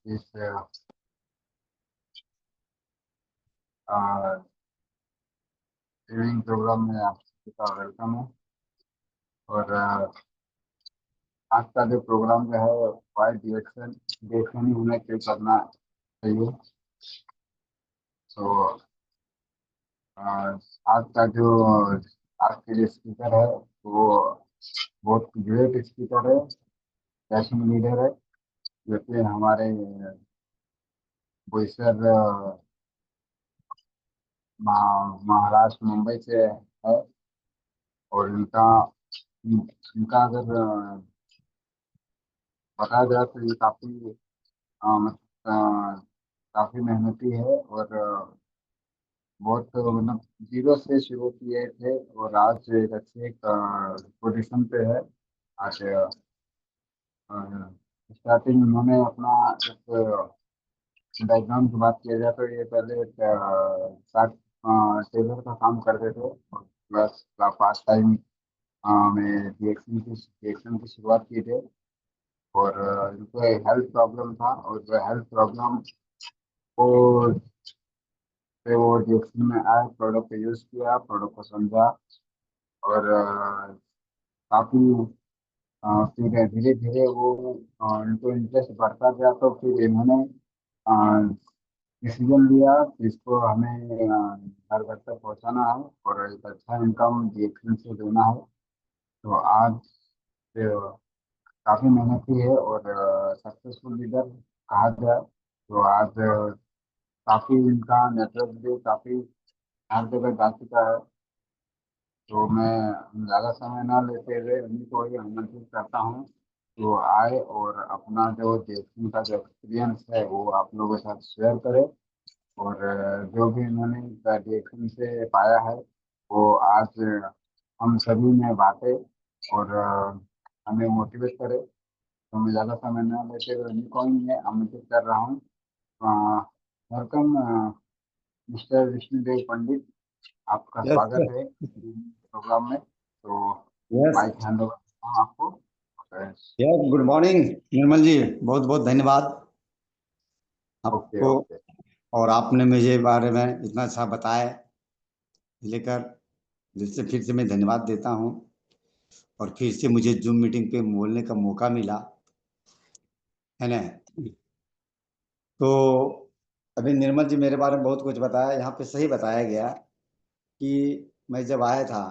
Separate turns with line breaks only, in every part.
इस training programme में आप सभी का वेलकम है। और आज का जो प्रोग्राम जो है वाई डिरेक्शन डिरेक्शन ही हमें क्यों करना चाहिए। तो आज का जो आज के जो स्पीकर है वो बहुत ग्रेट स्पीकर है, पैशन लीडर है, जो कि हमारे बोईसर महाराष्ट्र मुंबई से है। और इनका इनका अगर बताया जाए तो ये काफ़ी काफी मेहनती है। और बहुत मतलब जीरो से शुरू किए थे और आज एक अच्छे पोजीशन पे है। आज स्टार्टिंग उन्होंने अपना एक बैकग्राउंड की बात किया जाए तो ये पहले सात टेलर का काम करते थे और प्लस पास टाइम में रिएक्शन की शुरुआत की थी। और इनको हेल्थ प्रॉब्लम था और हेल्थ प्रॉब्लम को फिर वो रिएक्शन में आए, प्रोडक्ट यूज किया, प्रोडक्ट को समझा। और काफी फिर धीरे धीरे वो उनको इंटरेस्ट बढ़ता गया। तो फिर इन्होंने डिसीजन लिया कि इसको हमें घर घर तक पहुंचाना है और एक अच्छा इनकम रिएक्शन से देना है। तो आज काफी मेहनती है और सक्सेसफुल लीडर कहा जाए तो आज काफी इनका नेटवर्क भी काफी हर जगह जा चुका है। तो मैं ज़्यादा समय ना लेते हुए उन्हीं को ही आमंत्रित करता हूँ तो आए और अपना जो देखने का जो एक्सपीरियंस है वो आप लोगों के साथ शेयर करें। और जो भी उन्होंने देखने से पाया है वो आज हम सभी में बांटे और हमें मोटिवेट करे। तो मैं ज़्यादा समय ना लेते हुए उन्हीं को ही मैं आमंत्रित कर रहा हूँ। वेलकम मिस्टर विष्णुदेव पंडित, आपका
यस
स्वागत है प्रोग्राम में। तो
यस
माइक हैंड ओवर करता हूं आपको।
यस गुड मॉर्निंग निर्मल जी, बहुत बहुत धन्यवाद
ओके
आपको।
ओके।
और आपने मुझे बारे में इतना अच्छा बताया, लेकर दिल से फिर से मैं धन्यवाद देता हूँ। और फिर से मुझे जूम मीटिंग पे बोलने का मौका मिला, है ना। तो अभी निर्मल जी मेरे बारे में बहुत कुछ बताया, यहाँ पे सही बताया गया कि मैं जब आया था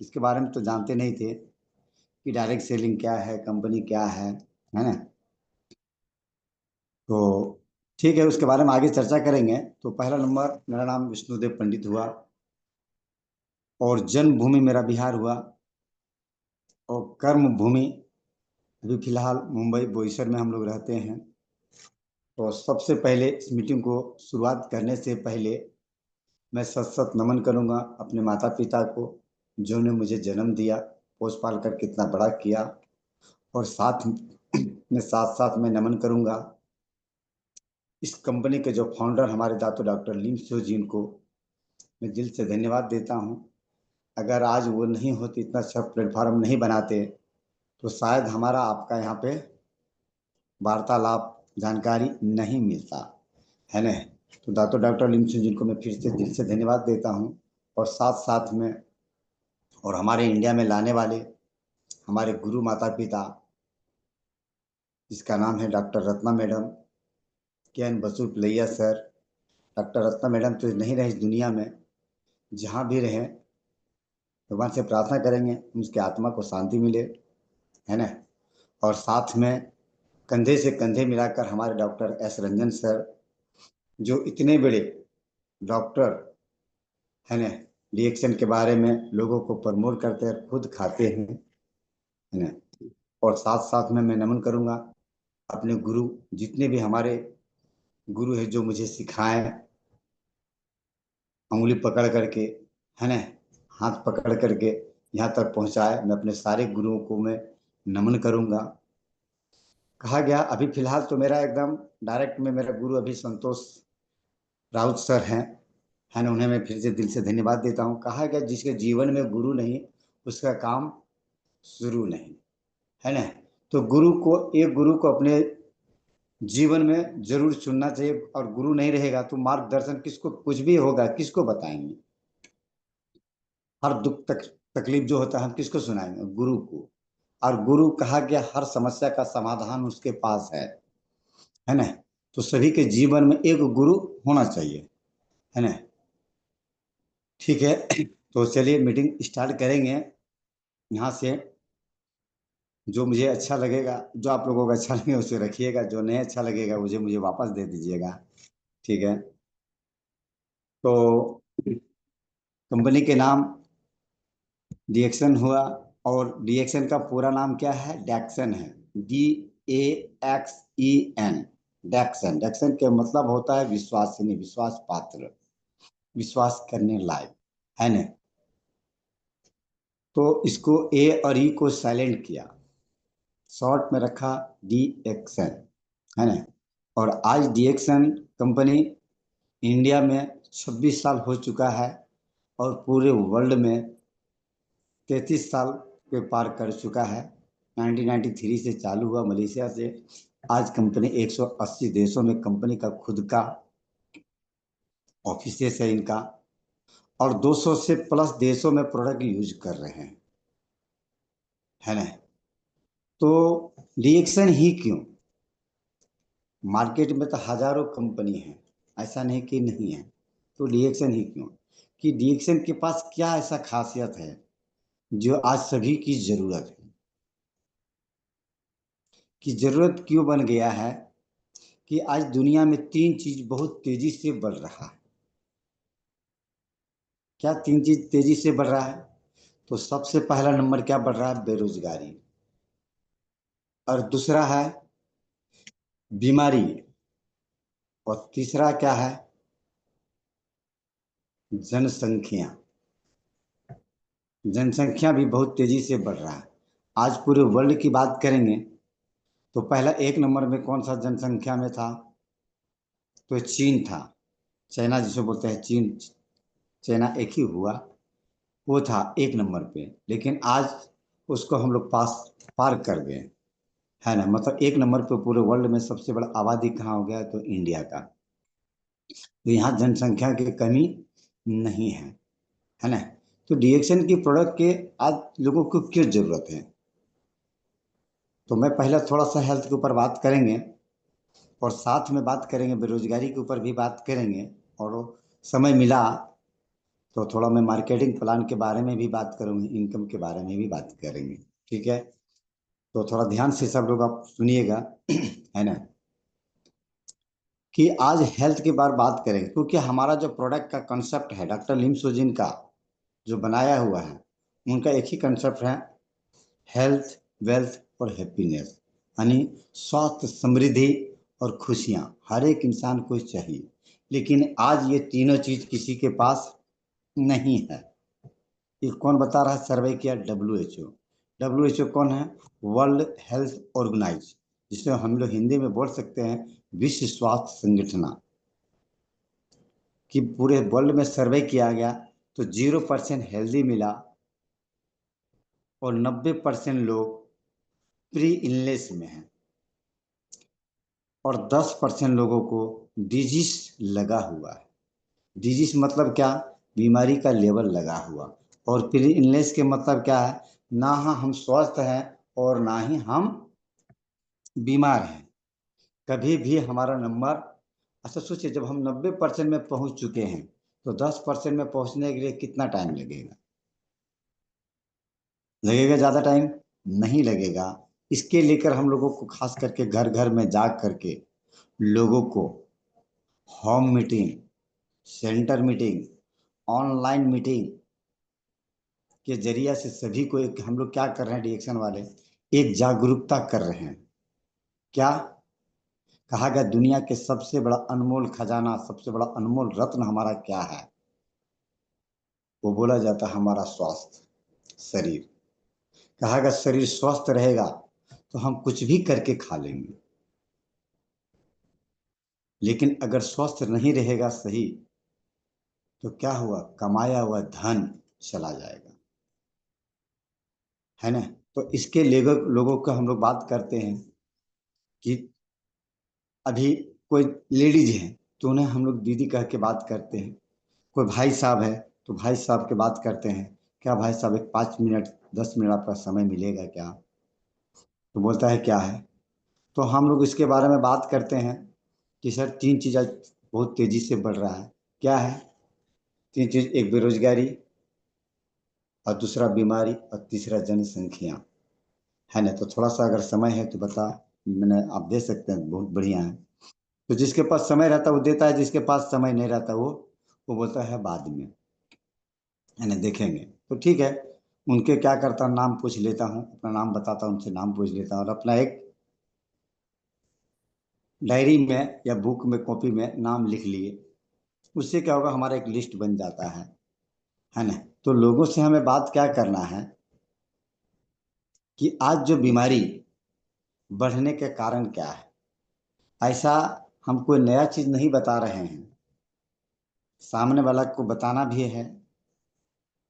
इसके बारे में तो जानते नहीं थे कि डायरेक्ट सेलिंग क्या है, कंपनी क्या है ना। तो ठीक है, उसके बारे में आगे चर्चा करेंगे। तो पहला नंबर, मेरा नाम विष्णुदेव पंडित हुआ और जन्मभूमि मेरा बिहार हुआ और कर्म भूमि अभी फिलहाल मुंबई बोईसर में हम लोग रहते हैं। तो सबसे पहले इस मीटिंग को शुरुआत करने से पहले मैं सत सत नमन करूंगा अपने माता पिता को, जो ने मुझे जन्म दिया, पोस पाल कर कितना बड़ा किया। और साथ साथ मैं नमन करूंगा इस कंपनी के जो फाउंडर हमारे दातो डॉक्टर लीम सो जी को मैं दिल से धन्यवाद देता हूं। अगर आज वो नहीं होती, इतना अच्छा प्लेटफॉर्म नहीं बनाते, तो शायद हमारा आपका यहाँ पे वार्तालाप जानकारी नहीं मिलता, है ना। तो दातो डॉक्टर लिमसु जिनको मैं फिर से दिल से धन्यवाद देता हूँ। और साथ साथ में और हमारे इंडिया में लाने वाले हमारे गुरु माता पिता, जिसका नाम है doctor Ratna madam, K N Basu Plaiya sir. Doctor Ratna madam तो नहीं रहे इस दुनिया में, जहाँ भी रहें भगवान से प्रार्थना करेंगे उसकी आत्मा को शांति मिले, है ना। और साथ में कंधे से कंधे मिलाकर हमारे डॉक्टर एस रंजन सर, जो इतने बड़े डॉक्टर, है ना, रिएक्शन के बारे में लोगों को प्रमोट करते हैं, खुद खाते हैं, है ना। और साथ साथ में मैं नमन करूंगा अपने गुरु, जितने भी हमारे गुरु हैं जो मुझे सिखाएं, उंगली पकड़ करके, है ना, हाथ पकड़ करके यहाँ तक पहुँचाए। मैं अपने सारे गुरुओं को मैं नमन करूंगा। कहा गया अभी फिलहाल तो मेरा एकदम डायरेक्ट में मेरा गुरु अभी संतोष राउत सर हैं, है ना। उन्हें मैं फिर से दिल से धन्यवाद देता हूँ। कहा गया जिसके जीवन में गुरु नहीं उसका काम शुरू नहीं, है ना। तो गुरु को, एक गुरु को अपने जीवन में जरूर चुनना चाहिए। और गुरु नहीं रहेगा तो मार्गदर्शन किसको, कुछ भी होगा किसको बताएंगे। हर दुख तकलीफ जो होता है हम किसको सुनाएंगे, गुरु को। और गुरु कहा गया हर समस्या का समाधान उसके पास है ना। तो सभी के जीवन में एक गुरु होना चाहिए, है ना। ठीक है। तो चलिए मीटिंग स्टार्ट करेंगे यहाँ से। जो मुझे अच्छा लगेगा, जो आप लोगों को अच्छा लगेगा उसे रखिएगा, जो नहीं अच्छा लगेगा मुझे मुझे वापस दे दीजिएगा। ठीक है। तो कंपनी के नाम डीएक्सन हुआ। और डीएक्सन का पूरा नाम क्या है, डैक्सन है। DAXEN। डैक्सन, डैक्सन के मतलब होता है विश्वसनीय, विश्वास पात्र, विश्वास करने लायक, है ना। तो इसको ए और ई को साइलेंट किया, शॉर्ट में रखा डीएक्सन, है ना। और आज डीएक्सन कंपनी इंडिया में 26 साल हो चुका है, और पूरे वर्ल्ड में 33 साल के पार कर चुका है। 1993 से चालू हुआ मलेशिया से। आज कंपनी 180 देशों में कंपनी का खुद का ऑफिसेस है इनका, और 200 से प्लस देशों में प्रोडक्ट यूज कर रहे हैं, है ना। तो रिएक्शन ही क्यों, मार्केट में तो हजारों कंपनी है, ऐसा नहीं कि नहीं है। तो रिएक्शन ही क्यों, कि रिएक्शन के पास क्या ऐसा खासियत है जो आज सभी की जरूरत है। कि जरूरत क्यों बन गया है, कि आज दुनिया में तीन चीज बहुत तेजी से बढ़ रहा है। क्या तीन चीज तेजी से बढ़ रहा है, तो सबसे पहला नंबर क्या बढ़ रहा है, बेरोजगारी। और दूसरा है बीमारी। और तीसरा क्या है, जनसंख्या। जनसंख्या भी बहुत तेजी से बढ़ रहा है। आज पूरे वर्ल्ड की बात करेंगे तो पहला एक नंबर में कौन सा जनसंख्या में था, तो चीन था। चाइना जिसे बोलते हैं चीन, चाइना एक ही हुआ, वो था एक नंबर पे। लेकिन आज उसको हम लोग पास पार कर गए, है ना। मतलब एक नंबर पे पूरे वर्ल्ड में सबसे बड़ा आबादी कहाँ हो गया, तो इंडिया का। तो यहाँ जनसंख्या की कमी नहीं है ना। तो डीएक्सन की प्रोडक्ट के आज लोगों को क्यों जरूरत है, तो मैं पहले थोड़ा सा हेल्थ के ऊपर बात करेंगे, और साथ में बात करेंगे बेरोजगारी के ऊपर भी बात करेंगे। और समय मिला तो थोड़ा मैं मार्केटिंग प्लान के बारे में भी बात करूंगी, इनकम के बारे में भी बात करेंगे। ठीक है। तो थोड़ा ध्यान से सब लोग आप सुनिएगा, है ना। कि आज हेल्थ के बारे बात करेंगे, क्योंकि हमारा जो प्रोडक्ट का कंसेप्ट है डॉक्टर लिम सुजिन का जो बनाया हुआ है, उनका एक ही कंसेप्ट है, हेल्थ, वेल्थ और हैप्पीनेस। यानी स्वास्थ्य, समृद्धि और खुशियाँ हर एक इंसान को चाहिए। लेकिन आज ये तीनों चीज किसी के पास नहीं है। ये कौन बता रहा है, सर्वे किया WHO। WHO कौन है, वर्ल्ड हेल्थ ऑर्गेनाइज, जिसे हम लोग हिंदी में बोल सकते हैं विश्व स्वास्थ्य संगठन। कि पूरे वर्ल्ड में सर्वे किया गया तो 0% हेल्दी मिला, और 90% लोग प्री इलनेस में हैं, और 10% लोगों को डिजीज लगा हुआ है। डिजीज मतलब क्या, बीमारी का लेवल लगा हुआ। और प्री इलनेस के मतलब क्या है, ना हम स्वस्थ हैं और ना ही हम बीमार हैं। कभी भी हमारा नंबर, अच्छा सोचिए जब हम 90% में पहुंच चुके हैं तो 10% में पहुंचने के लिए कितना टाइम लगेगा, लगेगा ज़्यादा टाइम, नहीं लगेगा। इसके लेकर हम लोगों को खास करके घर घर में जा करके लोगों को home meeting, centre meeting, online meeting के जरिए से सभी को एक हम लोग क्या कर रहे हैं, डिएक्शन वाले एक जागरूकता कर रहे हैं। क्या कहा गया, दुनिया के सबसे बड़ा अनमोल खजाना, सबसे बड़ा अनमोल रत्न हमारा क्या है, वो बोला जाता है हमारा स्वास्थ्य, शरीर। कहा गया शरीर स्वस्थ रहेगा तो हम कुछ भी करके खा लेंगे, लेकिन अगर स्वस्थ नहीं रहेगा सही, तो क्या हुआ, कमाया हुआ धन चला जाएगा, है ना। तो इसके लोगों लोगों का हम लोग बात करते हैं कि अभी कोई लेडीज है तो उन्हें हम लोग दीदी कह के बात करते हैं। कोई भाई साहब है तो भाई साहब के बात करते हैं, क्या भाई साहब एक 5 मिनट 10 मिनट आपका समय मिलेगा क्या? तो बोलता है क्या है? तो हम लोग इसके बारे में बात करते हैं कि सर तीन चीज़ आज बहुत तेजी से बढ़ रहा है। क्या है? तीन चीज, एक बेरोजगारी, और दूसरा बीमारी, और तीसरा जनसंख्या। है ना? तो थोड़ा सा अगर समय है तो बता, मैंने आप दे सकते हैं, बहुत बढ़िया है। तो जिसके पास समय रहता है वो देता है, जिसके पास समय नहीं रहता वो बोलता है बाद में, है ना, देखेंगे। तो ठीक है, उनके क्या करता हूँ, नाम पूछ लेता हूँ, अपना नाम बताता हूँ, उनसे नाम पूछ लेता हूँ और अपना एक डायरी में या बुक में कॉपी में नाम लिख लिए। उससे क्या होगा, हमारा एक लिस्ट बन जाता है ना? तो लोगों से हमें बात क्या करना है कि आज जो बीमारी बढ़ने के कारण क्या है, ऐसा हम कोई नया चीज नहीं बता रहे हैं। सामने वाला को बताना भी है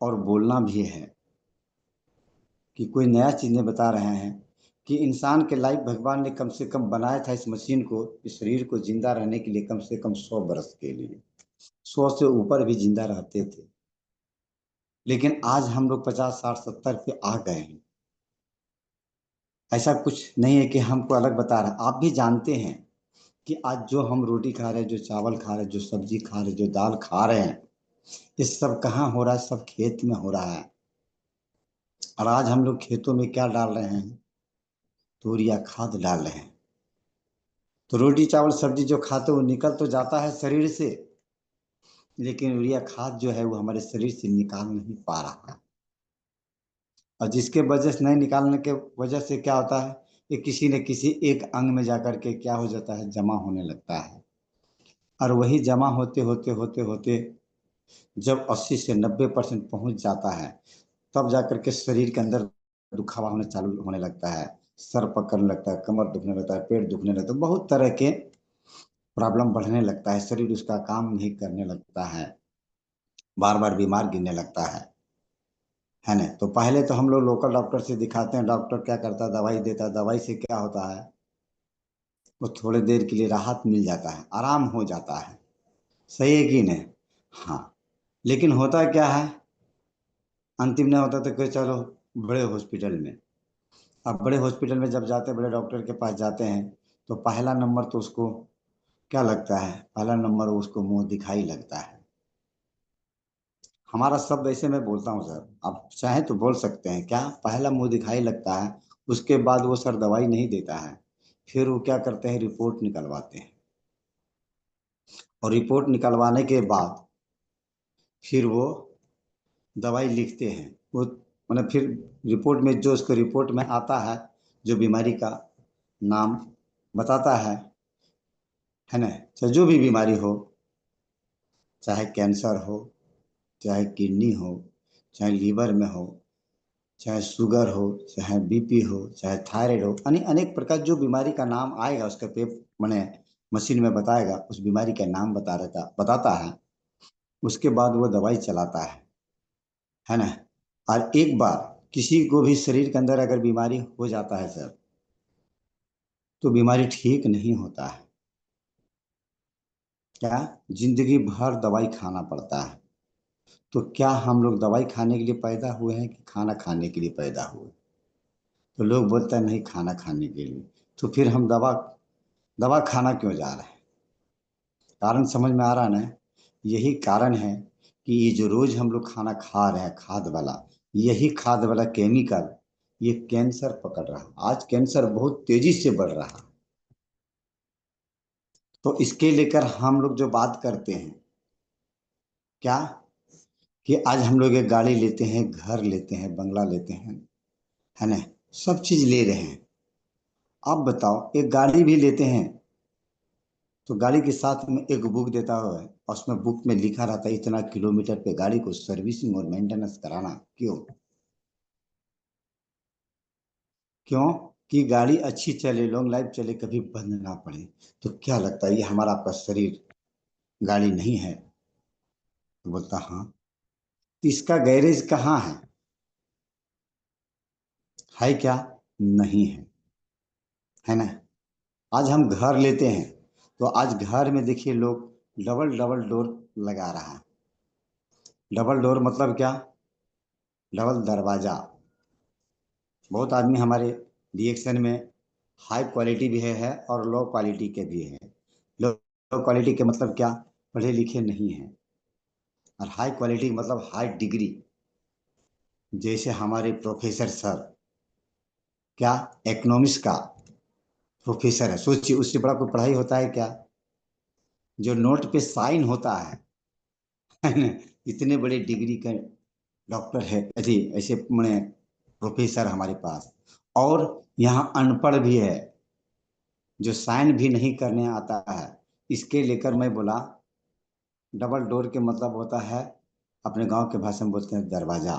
और बोलना भी है कि कोई नया चीज नहीं बता रहे हैं, कि इंसान के लाइफ भगवान ने कम से कम बनाया था इस मशीन को, इस शरीर को जिंदा रहने के लिए कम से कम 100 वर्ष के लिए। 100 से ऊपर भी जिंदा रहते थे, लेकिन आज हम लोग 50 60 70 पे आ गए हैं। ऐसा कुछ नहीं है कि हमको अलग बता रहे हैं, आप भी जानते हैं कि आज जो हम रोटी खा रहे हैं, जो चावल खा रहे हैं, जो सब्जी खा रहे हैं, जो दाल खा रहे हैं, ये सब कहाँ हो रहा है? सब खेत में हो रहा है। और आज हम लोग खेतों में क्या डाल रहे हैं? यूरिया खाद डाल रहे हैं। तो रोटी चावल सब्जी जो खाते हैं वो निकल तो जाता है शरीर से, लेकिन यूरिया खाद जो है वो हमारे शरीर से निकाल नहीं पा रहा है। और जिसके वजह से नहीं निकालने के वजह से क्या होता है, ये किसी न किसी एक अंग में जाकर के क्या हो जाता है, जमा होने लगता है। और वही जमा होते होते होते होते जब 80 से 90% पहुंच जाता है, तब जाकर के शरीर के अंदर दुखावा होने चालू होने लगता है। सर पकड़ने लगता है, कमर दुखने लगता है, पेट दुखने लगता है, बहुत तरह के प्रॉब्लम बढ़ने लगता है, शरीर उसका काम नहीं करने लगता है, बार बार बीमार गिरने लगता है ना? तो पहले तो हम लोग लोकल डॉक्टर से दिखाते हैं, डॉक्टर क्या करता है, दवाई देता है, दवाई से क्या होता है, वो थोड़ी देर के लिए राहत मिल जाता है, आराम हो जाता है। सही है कि नहीं? हाँ। लेकिन होता क्या है, अंतिम नहीं होता तो कि चलो बड़े हॉस्पिटल में। अब बड़े हॉस्पिटल में जब जाते हैं, बड़े डॉक्टर के पास जाते हैं, तो पहला नंबर तो उसको क्या लगता है, पहला नंबर उसको मुंह दिखाई लगता है। हमारा शब्द ऐसे मैं बोलता हूँ सर, आप चाहें तो बोल सकते हैं, क्या पहला मुंह दिखाई लगता है। उसके बाद वो सर दवाई नहीं देता है, फिर वो क्या करते हैं, रिपोर्ट निकलवाते हैं। और रिपोर्ट निकलवाने के बाद फिर वो दवाई लिखते हैं। वो मतलब फिर रिपोर्ट में जो उसको रिपोर्ट में आता है, जो बीमारी का नाम बताता है ना, चाहे जो भी बीमारी हो, चाहे कैंसर हो, चाहे किडनी हो, चाहे लीवर में हो, चाहे शुगर हो, चाहे बीपी हो, चाहे थायराइड हो, अनेक अनेक प्रकार जो बीमारी का नाम आएगा उसका पेप मैंने मशीन में बताएगा, उस बीमारी का नाम बताता है। उसके बाद वो दवाई चलाता है ना? और एक बार किसी को भी शरीर के अंदर अगर बीमारी हो जाता है सर, तो बीमारी ठीक नहीं होता है। क्या? जिंदगी भर दवाई खाना पड़ता है। तो क्या हम लोग दवाई खाने के लिए पैदा हुए हैं कि खाना खाने के लिए पैदा हुए? तो लोग बोलते हैं नहीं, खाना खाने के लिए। तो फिर हम दवा दवा खाना क्यों जा रहे हैं? कारण समझ में आ रहा है ना? यही कारण है कि ये जो रोज हम लोग खाना खा रहे हैं खाद वाला, यही खाद वाला केमिकल ये कैंसर पकड़ रहा है। आज कैंसर बहुत तेजी से बढ़ रहा है। तो इसके लेकर हम लोग जो बात करते हैं, क्या, कि आज हम लोग एक गाड़ी लेते हैं, घर लेते हैं, बंगला लेते हैं, है ना, सब चीज ले रहे हैं। आप बताओ, एक गाड़ी भी लेते हैं तो गाड़ी के साथ में एक बुक देता हुआ है, और उसमें बुक में लिखा रहता है इतना किलोमीटर पे गाड़ी को सर्विसिंग और मेंटेनेंस कराना। क्यों? क्यों? कि गाड़ी अच्छी चले, लॉन्ग लाइफ चले, कभी बंद ना पड़े। तो क्या लगता है, ये हमारा आपका शरीर गाड़ी नहीं है? तो बोलता हाँ। तो इसका गैरेज कहाँ है क्या? नहीं है, है ना? आज हम घर लेते हैं, तो आज घर में देखिए लोग डबल डबल डोर लगा रहा है। डबल डोर मतलब क्या? डबल दरवाजा। बहुत आदमी हमारे रिएक्शन में हाई क्वालिटी भी है और लो क्वालिटी के भी है। लो लो क्वालिटी के मतलब क्या? पढ़े लिखे नहीं है। और हाई क्वालिटी मतलब हाई डिग्री। जैसे हमारे प्रोफेसर सर, क्या इकोनॉमिक्स का प्रोफेसर है, सोचिए उससे बड़ा कोई पढ़ाई होता है क्या? जो नोट पे साइन होता है ना, इतने बड़े डिग्री का डॉक्टर है, ऐसे ऐसे मैंने प्रोफेसर हमारे पास। और यहाँ अनपढ़ भी है, जो साइन भी नहीं करने आता है। इसके लेकर मैं बोला डबल डोर के मतलब होता है, अपने गांव के भाषा में बोलते हैं दरवाजा।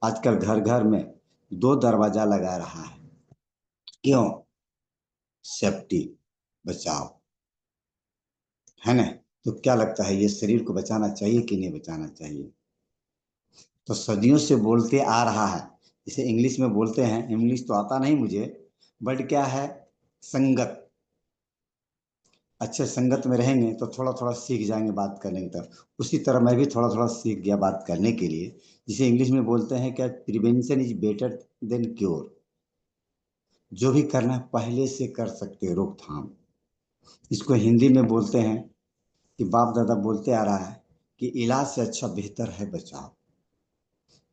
आजकल घर घर में दो दरवाजा लगा रहा है। क्यों? सेफ्टी, बचाव, है ना? तो क्या लगता है, ये शरीर को बचाना चाहिए कि नहीं बचाना चाहिए? तो सदियों से बोलते आ रहा है। इसे इंग्लिश में बोलते हैं, इंग्लिश तो आता नहीं मुझे, बट क्या है, संगत। अच्छे संगत में रहेंगे तो थोड़ा थोड़ा सीख जाएंगे बात करने की तरफ। उसी तरह मैं भी थोड़ा थोड़ा सीख गया बात करने के लिए। जिसे इंग्लिश में बोलते हैं क्या, prevention is better than cure. जो भी करना है पहले से कर सकते हैं, रोकथाम। इसको हिंदी में बोलते हैं कि बाप दादा बोलते आ रहा है कि इलाज से अच्छा बेहतर है बचाव।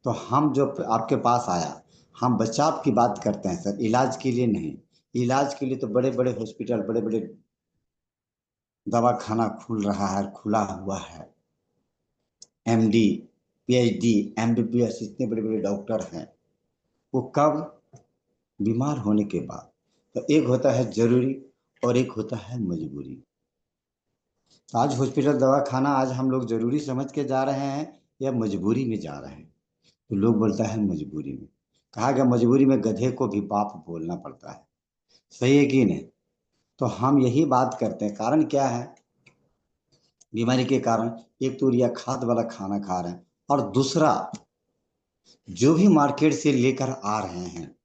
तो हम जो आपके पास आया, हम बचाव की बात करते हैं सर, इलाज के लिए नहीं। इलाज के लिए तो बड़े बड़े हॉस्पिटल, बड़े बड़े दवा खाना खुल रहा है, खुला हुआ है। एमडी, पीएचडी, एमबीबीएस, इतने बड़े बड़े डॉक्टर हैं। वो कब? बीमार होने के बाद। तो एक होता है जरूरी और एक होता है मजबूरी। तो आज हॉस्पिटल दवा खाना आज हम लोग जरूरी समझ के जा रहे हैं या मजबूरी में जा रहे हैं? तो लोग बोलता है मजबूरी में। कहा गया मजबूरी में गधे को भी बाप बोलना पड़ता है। सही है कि नहीं? तो हम यही बात करते हैं, कारण क्या है? बीमारी के कारण एक तो या खाद वाला खाना खा रहे हैं, और दूसरा जो भी मार्केट से लेकर आ रहे हैं,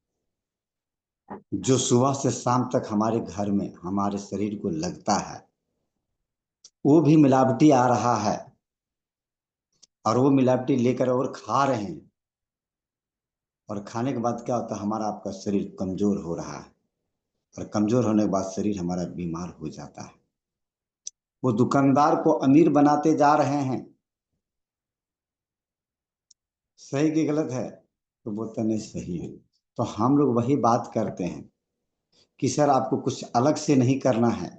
जो सुबह से शाम तक हमारे घर में हमारे शरीर को लगता है, वो भी मिलावटी आ रहा है। और वो मिलावटी लेकर और खा रहे हैं। और खाने के बाद क्या होता है, हमारा आपका शरीर कमजोर हो रहा है। और कमजोर होने के बाद शरीर हमारा बीमार हो जाता है। वो दुकानदार को अमीर बनाते जा रहे हैं। सही कि गलत है? तो बोलते नहीं सही है। तो हम लोग वही बात करते हैं कि सर आपको कुछ अलग से नहीं करना है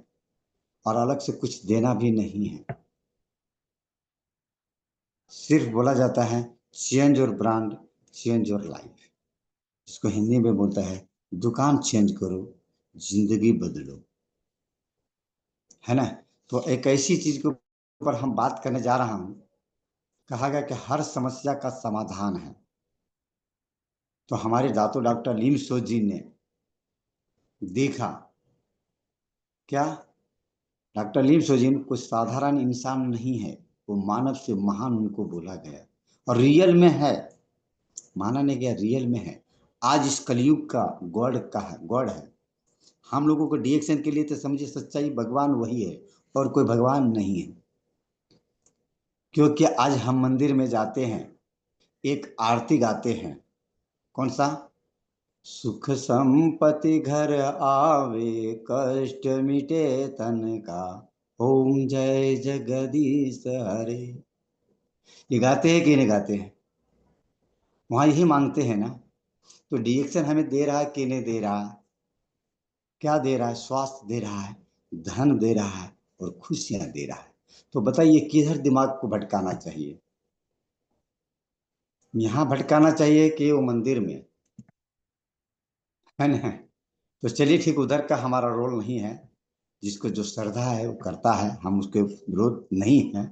और अलग से कुछ देना भी नहीं है। सिर्फ बोला जाता है change your brand, change your life. इसको हिंदी में बोलता है दुकान चेंज करो, जिंदगी बदलो। है ना? तो एक ऐसी चीज के ऊपर हम बात करने जा रहा हूं। कहा गया कि हर समस्या का समाधान है। तो हमारे दातो डॉक्टर लीम सोजी ने देखा क्या, डॉक्टर लीम सोजिन कोई साधारण इंसान नहीं है। वो मानव से महान उनको बोला गया, और रियल में है। माना नहीं गया, रियल में है। आज इस कलयुग का गॉड का है, गॉड है। हम लोगों को डिएक्शन के लिए तो समझिए सच्चाई भगवान वही है, और कोई भगवान नहीं है। क्योंकि आज हम मंदिर में जाते हैं, एक आरती गाते हैं। कौन सा? सुख संपत्ति घर आवे, कष्ट मिटे तन का, ओम जय जगदीश हरे। ये गाते हैं कि नहीं गाते हैं? वहां यही मांगते हैं ना। तो डिएक्शन हमें दे रहा है कि नहीं दे रहा है? क्या दे रहा है? स्वास्थ्य दे रहा है, धन दे रहा है, और खुशियां दे रहा है। तो बताइए किधर दिमाग को भटकाना चाहिए? यहाँ भटकाना चाहिए कि वो मंदिर में? है ना? तो चलिए ठीक, उधर का हमारा रोल नहीं है। जिसको जो श्रद्धा है वो करता है, हम उसके विरोध नहीं है।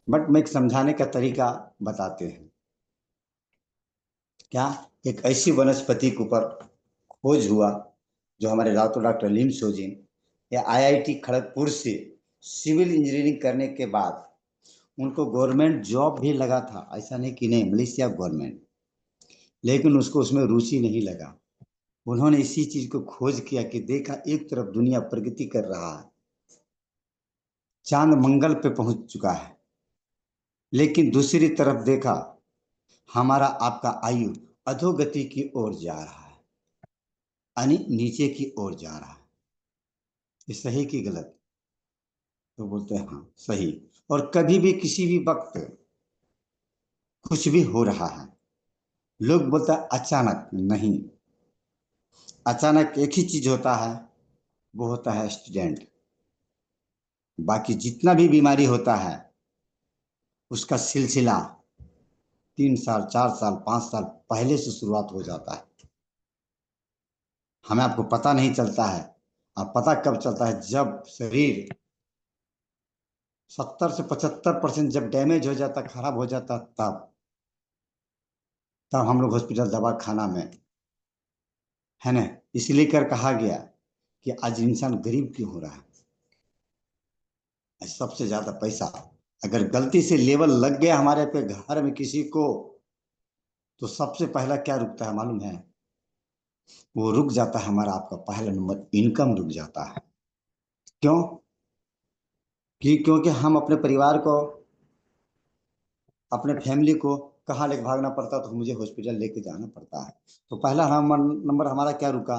बट मैं एक समझाने का तरीका बताते हैं। क्या? एक ऐसी वनस्पति के ऊपर खोज हुआ, जो हमारे रातो डॉक्टर लिम सोजिन या आईआईटी खड़गपुर से सिविल इंजीनियरिंग करने के बाद उनको गवर्नमेंट जॉब भी लगा था। ऐसा नहीं कि नहीं, मलेशिया गवर्नमेंट। लेकिन उसको उसमें रुचि नहीं लगा। उन्होंने इसी चीज को खोज किया कि देखा एक तरफ दुनिया प्रगति कर रहा है, चांद मंगल पे पहुंच चुका है, लेकिन दूसरी तरफ देखा, हमारा आपका आयु अधोगति की ओर जा रहा है, यानी नीचे की ओर जा रहा है। ये सही कि गलत? तो बोलते हैं हाँ सही। और कभी भी किसी भी वक्त कुछ भी हो रहा है, लोग बोलते हैं अचानक नहीं। अचानक एक ही चीज होता है, वो होता है एक्सीडेंट। बाकी जितना भी बीमारी होता है, उसका सिलसिला 3 साल 4 साल 5 साल पहले से शुरुआत हो जाता है। हमें आपको पता नहीं चलता है। अब पता कब चलता है? जब शरीर 70 से 75% जब डैमेज हो जाता, खराब हो जाता, तब तब हम लोग हॉस्पिटल दवा खाना में, है ना। इसलिए कर कहा गया कि आज इंसान गरीब क्यों हो रहा है? आज सबसे ज्यादा पैसा, अगर गलती से लेवल लग गया हमारे पे घर में किसी को, तो सबसे पहला क्या रुकता है मालूम है? वो रुक जाता है हमारा आपका पहला नंबर, इनकम रुक जाता है। क्यों? क्योंकि हम अपने परिवार को, अपने फैमिली को कहाँ लेके भागना पड़ता, तो मुझे हॉस्पिटल लेके जाना पड़ता है। तो पहला नंबर हमारा क्या रुका?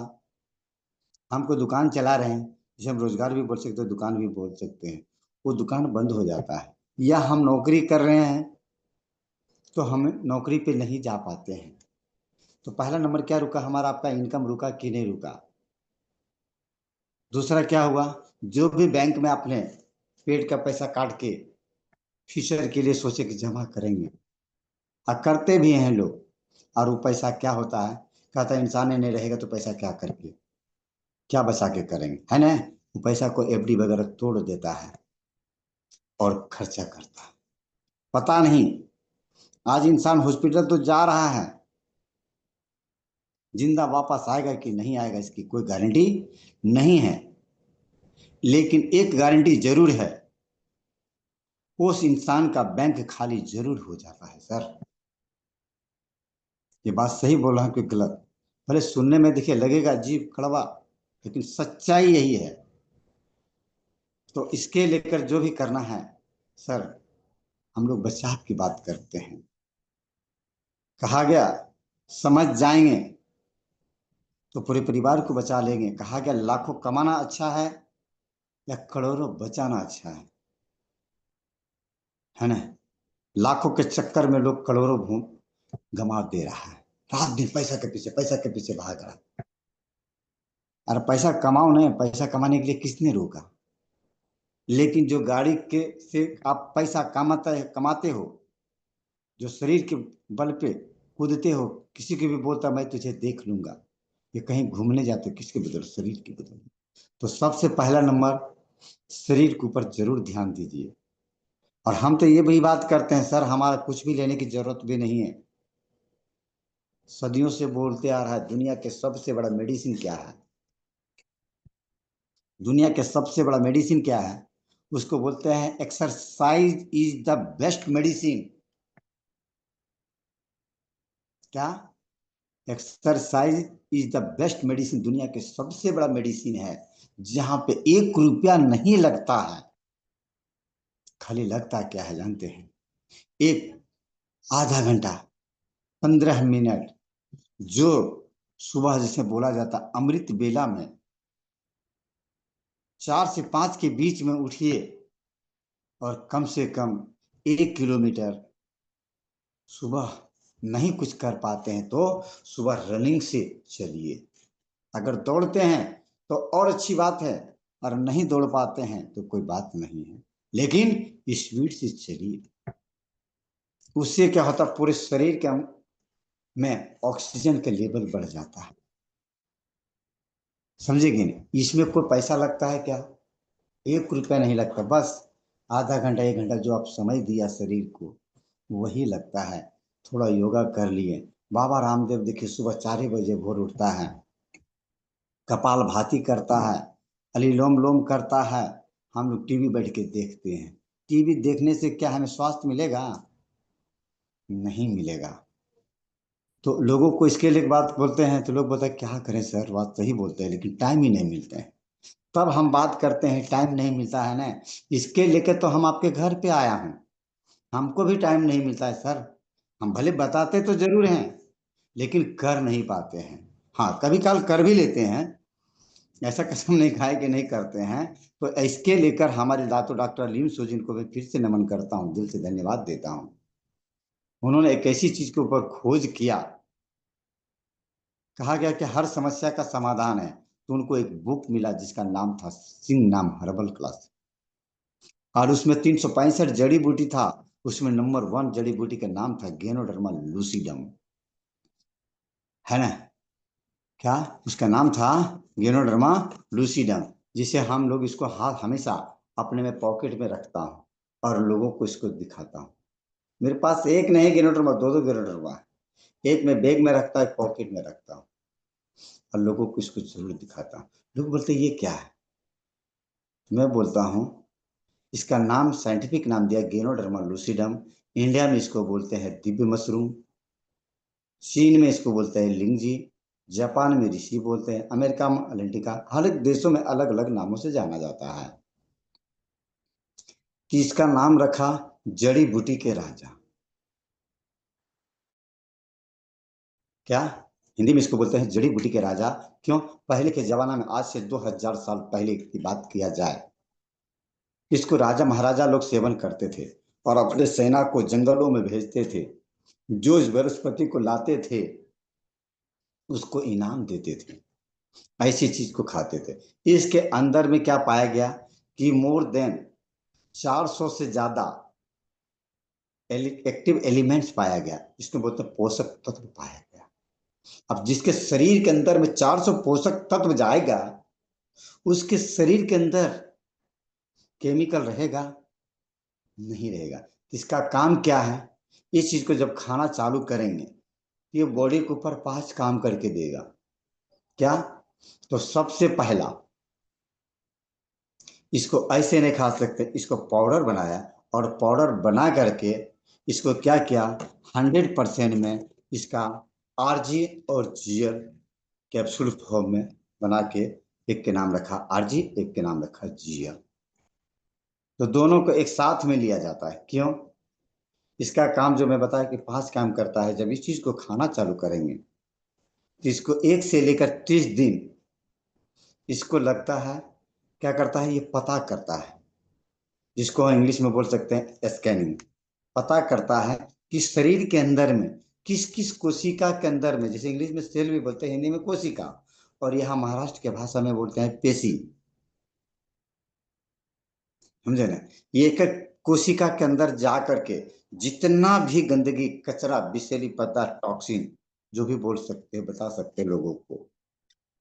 हम कोई दुकान चला रहे हैं, जिसे हम रोजगार भी बोल सकते हैं, दुकान भी बोल सकते हैं, वो दुकान बंद हो जाता है। या हम नौकरी कर रहे हैं, तो हम नौकरी पे नहीं जा पाते हैं। तो पहला नंबर क्या रुका हमारा? आपका इनकम रुका कि नहीं रुका? दूसरा क्या हुआ? जो भी बैंक में आपने पेट का पैसा काट के फ्यूचर के लिए सोचे कि जमा करेंगे, और करते भी हैं लोग, और वो पैसा क्या होता है? कहता है इंसान ही नहीं रहेगा तो पैसा क्या करके, क्या बचा के करेंगे, है ना। वो पैसा को एफडी वगैरह तोड़ देता है और खर्चा करता है। पता नहीं आज इंसान हॉस्पिटल तो जा रहा है, जिंदा वापस आएगा कि नहीं आएगा इसकी कोई गारंटी नहीं है। लेकिन एक गारंटी जरूर है, उस इंसान का बैंक खाली जरूर हो जाता है सर। ये बात सही बोल रहा हूं कि गलत? भले सुनने में देखिए लगेगा अजीब कड़वा, लेकिन सच्चाई यही है। तो इसके लेकर जो भी करना है सर, हम लोग बचाव की बात करते हैं। कहा गया समझ जाएंगे तो पूरे परिवार को बचा लेंगे। कहा गया लाखों कमाना अच्छा है या करोड़ों बचाना अच्छा है ना। लाखों के चक्कर में लोग करोड़ों घूम गंवा दे रहा है, रात दिन पैसा के पीछे, पैसा के पीछे भाग रहा है। अरे पैसा कमाओ, नहीं पैसा कमाने के लिए किसने रोका? लेकिन जो गाड़ी के से आप पैसा कमाते हो, जो शरीर के बल पे कूदते हो, किसी को भी बोलता मैं तुझे देख लूंगा, ये कहीं घूमने जाते हो, किसके बदल? शरीर के बदल। तो सबसे पहला नंबर, शरीर के ऊपर जरूर ध्यान दीजिए। और हम तो ये भी बात करते हैं सर, हमारा कुछ भी लेने की जरूरत भी नहीं है। सदियों से बोलते आ रहा है, दुनिया के सबसे बड़ा मेडिसिन क्या है? दुनिया के सबसे बड़ा मेडिसिन क्या है? उसको बोलते हैं exercise is the best medicine. क्या? Exercise is the best medicine, दुनिया के सबसे बड़ा मेडिसिन है। जहां पे 1 रुपया नहीं लगता है। खाली लगता क्या है जानते हैं? एक आधा घंटा, 15 मिनट, जो सुबह जिसे बोला जाता अमृत बेला में 4 से 5 के बीच में उठिए, और कम से कम 1 किलोमीटर सुबह, नहीं कुछ कर पाते हैं तो सुबह रनिंग से चलिए। अगर दौड़ते हैं तो और अच्छी बात है, और नहीं दौड़ पाते हैं तो कोई बात नहीं है, लेकिन स्पीड से चलिए। उससे क्या होता है? पूरे शरीर के में ऑक्सीजन का लेवल बढ़ जाता है। समझेंगे नहीं? इसमें कोई पैसा लगता है क्या? 1 रुपया नहीं लगता, बस आधा घंटा 1 घंटा जो आप समय दिया शरीर को, वही लगता है। थोड़ा योगा कर लिए। बाबा रामदेव देखिए सुबह 4 ही बजे भोर उठता है, कपाल भाती करता है, अनुलोम लोम करता है। हम लोग टीवी बैठ के देखते हैं। टीवी देखने से क्या हमें स्वास्थ्य मिलेगा? नहीं मिलेगा। तो लोगों को इसके लिए बात बोलते हैं, तो लोग बोलते हैं क्या करें सर, बात सही बोलते हैं लेकिन टाइम ही नहीं मिलता है। तब हम बात करते हैं, टाइम नहीं मिलता है ना। इसके लेके तो हम आपके घर पे आया हूँ, हमको भी टाइम नहीं मिलता है सर। हम भले बताते तो जरूर हैं, लेकिन कर नहीं पाते हैं। हाँ, कभी काल कर भी लेते हैं, ऐसा कसम नहीं खाए कि नहीं करते हैं। तो इसके लेकर हमारे दातो डॉक्टर लीम सोजिन को मैं फिर से नमन करता हूँ, दिल से धन्यवाद देता हूँ। उन्होंने एक ऐसी चीज के ऊपर खोज किया, कहा गया कि हर समस्या का समाधान है, तो उनको एक बुक मिला जिसका नाम था सिंह नाम हर्बल क्लास। और उसमें 365 जड़ी बूटी था। उसमें नंबर 1 जड़ी बूटी का नाम था गेनोडर्मा लूसीडम, है ना? क्या उसका नाम था? गेनोडर्मा लूसीडम, जिसे हम लोग इसको हाथ हमेशा अपने में पॉकेट में रखता हूँ और लोगों को इसको दिखाता हूँ। मेरे पास एक नहीं गेनोडर्मा, दो दो गेनोडर्मा है। एक मैं बैग में रखता हूँ, एक पॉकेट में रखता हूँ, और लोगों को इसको जरूर दिखाता हूँ। लोग बोलते ये क्या है? मैं बोलता हूँ इसका नाम, साइंटिफिक नाम दिया गेनोडर्मा लूसीडम। इंडिया में इसको बोलते हैं दिव्य मशरूम, चीन में इसको बोलते हैं लिंगजी, जापान में ऋषि बोलते हैं, अमेरिका में अलेंटिका। हर एक देशों में अलग अलग नामों से जाना जाता है। कि इसका नाम रखा जड़ी बूटी के राजा। क्या? हिंदी में इसको बोलते हैं जड़ी बूटी के राजा। क्यों? पहले के जमाना में, आज से 2000 साल पहले की बात किया जाए, इसको राजा महाराजा लोग सेवन करते थे और अपने सेना को जंगलों में भेजते थे। जो इस बृहस्पति को लाते थे उसको इनाम देते थे, ऐसी चीज को खाते थे। इसके अंदर में क्या पाया गया कि मोर देन 400 से ज्यादा एक्टिव एलिमेंट्स पाया गया, इसको बोलते हैं पोषक तत्व पाया गया। अब जिसके शरीर के अंदर में 400 पोषक तत्व जाएगा, उसके शरीर के अंदर केमिकल रहेगा? नहीं रहेगा। इसका काम क्या है? इस चीज को जब खाना चालू करेंगे, ये बॉडी के ऊपर 5 काम करके देगा। क्या? तो सबसे पहला, इसको ऐसे नहीं खा सकते, इसको पाउडर बनाया, और पाउडर बना करके इसको क्या किया, 100% में इसका आरजी और जीएल कैप्सूल फॉर्म में बना के, एक के नाम रखा आरजी, एक के नाम रखा जीएल। तो दोनों को एक साथ में लिया जाता है। क्यों? इसका काम जो मैं बताया कि 5 काम करता है। जब इस चीज को खाना चालू करेंगे तो इसको 1 से लेकर 30 दिन इसको लगता है, क्या करता है, ये पता करता है, जिसको हम इंग्लिश में बोल सकते हैं स्कैनिंग। पता करता है कि शरीर के अंदर में किस किस कोशिका के अंदर में, जैसे इंग्लिश में सेल भी बोलते हैं, हिंदी में कोशिका, और यहाँ महाराष्ट्र के भाषा में बोलते हैं पेशी। समझे ना? ये एक एक कोशिका के अंदर जा करके जितना भी गंदगी, कचरा, विषैली पदार्थ, टॉक्सिन, जो भी बोल सकते हैं, बता सकते हैं लोगों को,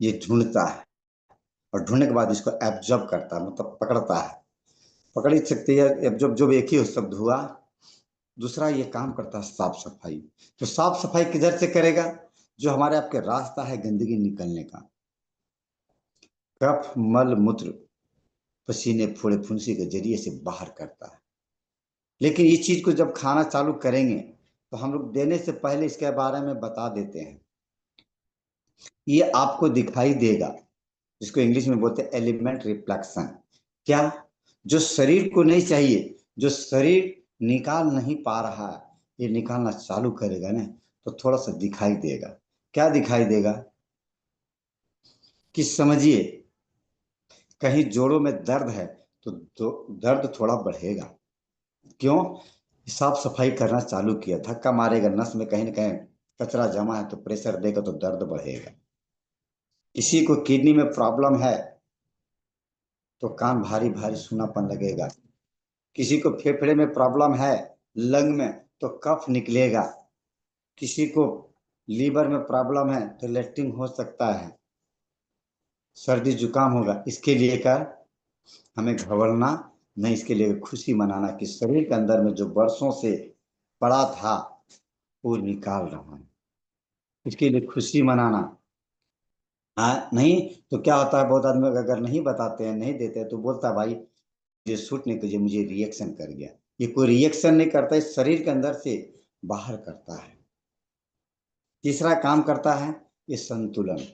ये ढूंढता है। और ढूंढने के बाद इसको एब्जॉर्ब करता है, मतलब पकड़ता है। पकड़ ही सकते हैं एब्जॉर्ब, जो भी एक ही शब्द हुआ। दूसरा ये काम करता है साफ सफाई। तो साफ सफाई किधर से करेगा? जो हमारे आपके रास्ता है गंदगी निकलने का, कफ, मल, मूत्र, पसीने, फोड़े, फुंसी के जरिए से बाहर करता है। लेकिन इस चीज को जब खाना चालू करेंगे तो हम लोग देने से पहले इसके बारे में बता देते हैं। ये आपको दिखाई देगा, जिसको इंग्लिश में बोलते हैं एलिमेंट रिफ्लेक्शन। क्या? जो शरीर को नहीं चाहिए, जो शरीर निकाल नहीं पा रहा है, ये निकालना चालू करेगा ना, तो थोड़ा सा दिखाई देगा। क्या दिखाई देगा? कि समझिए, कहीं जोड़ों में दर्द है तो दर्द थोड़ा बढ़ेगा। क्यों? साफ सफाई करना चालू किया, धक्का मारेगा, नस में कहीं ना कहीं कचरा जमा है तो प्रेशर देगा तो दर्द बढ़ेगा। किसी को किडनी में प्रॉब्लम है तो कान भारी भारी सुनापन लगेगा। किसी को फेफड़े में प्रॉब्लम है, लंग में, तो कफ निकलेगा। किसी को लीवर में प्रॉब्लम है तो लेटरिन हो सकता है, सर्दी जुकाम होगा। इसके लिए कर हमें घबराना नहीं, इसके लिए खुशी मनाना कि शरीर के अंदर में जो वर्षों से पड़ा था वो निकाल रहा है। इसके लिए खुशी मनाना। हाँ, नहीं तो क्या होता है, बहुत आदमी अगर नहीं बताते हैं, नहीं देते हैं, तो बोलता है भाई ये शूट नहीं कीजिए, मुझे रिएक्शन कर गया। ये कोई रिएक्शन नहीं करता है, शरीर के अंदर से बाहर करता है। तीसरा काम करता है ये संतुलन।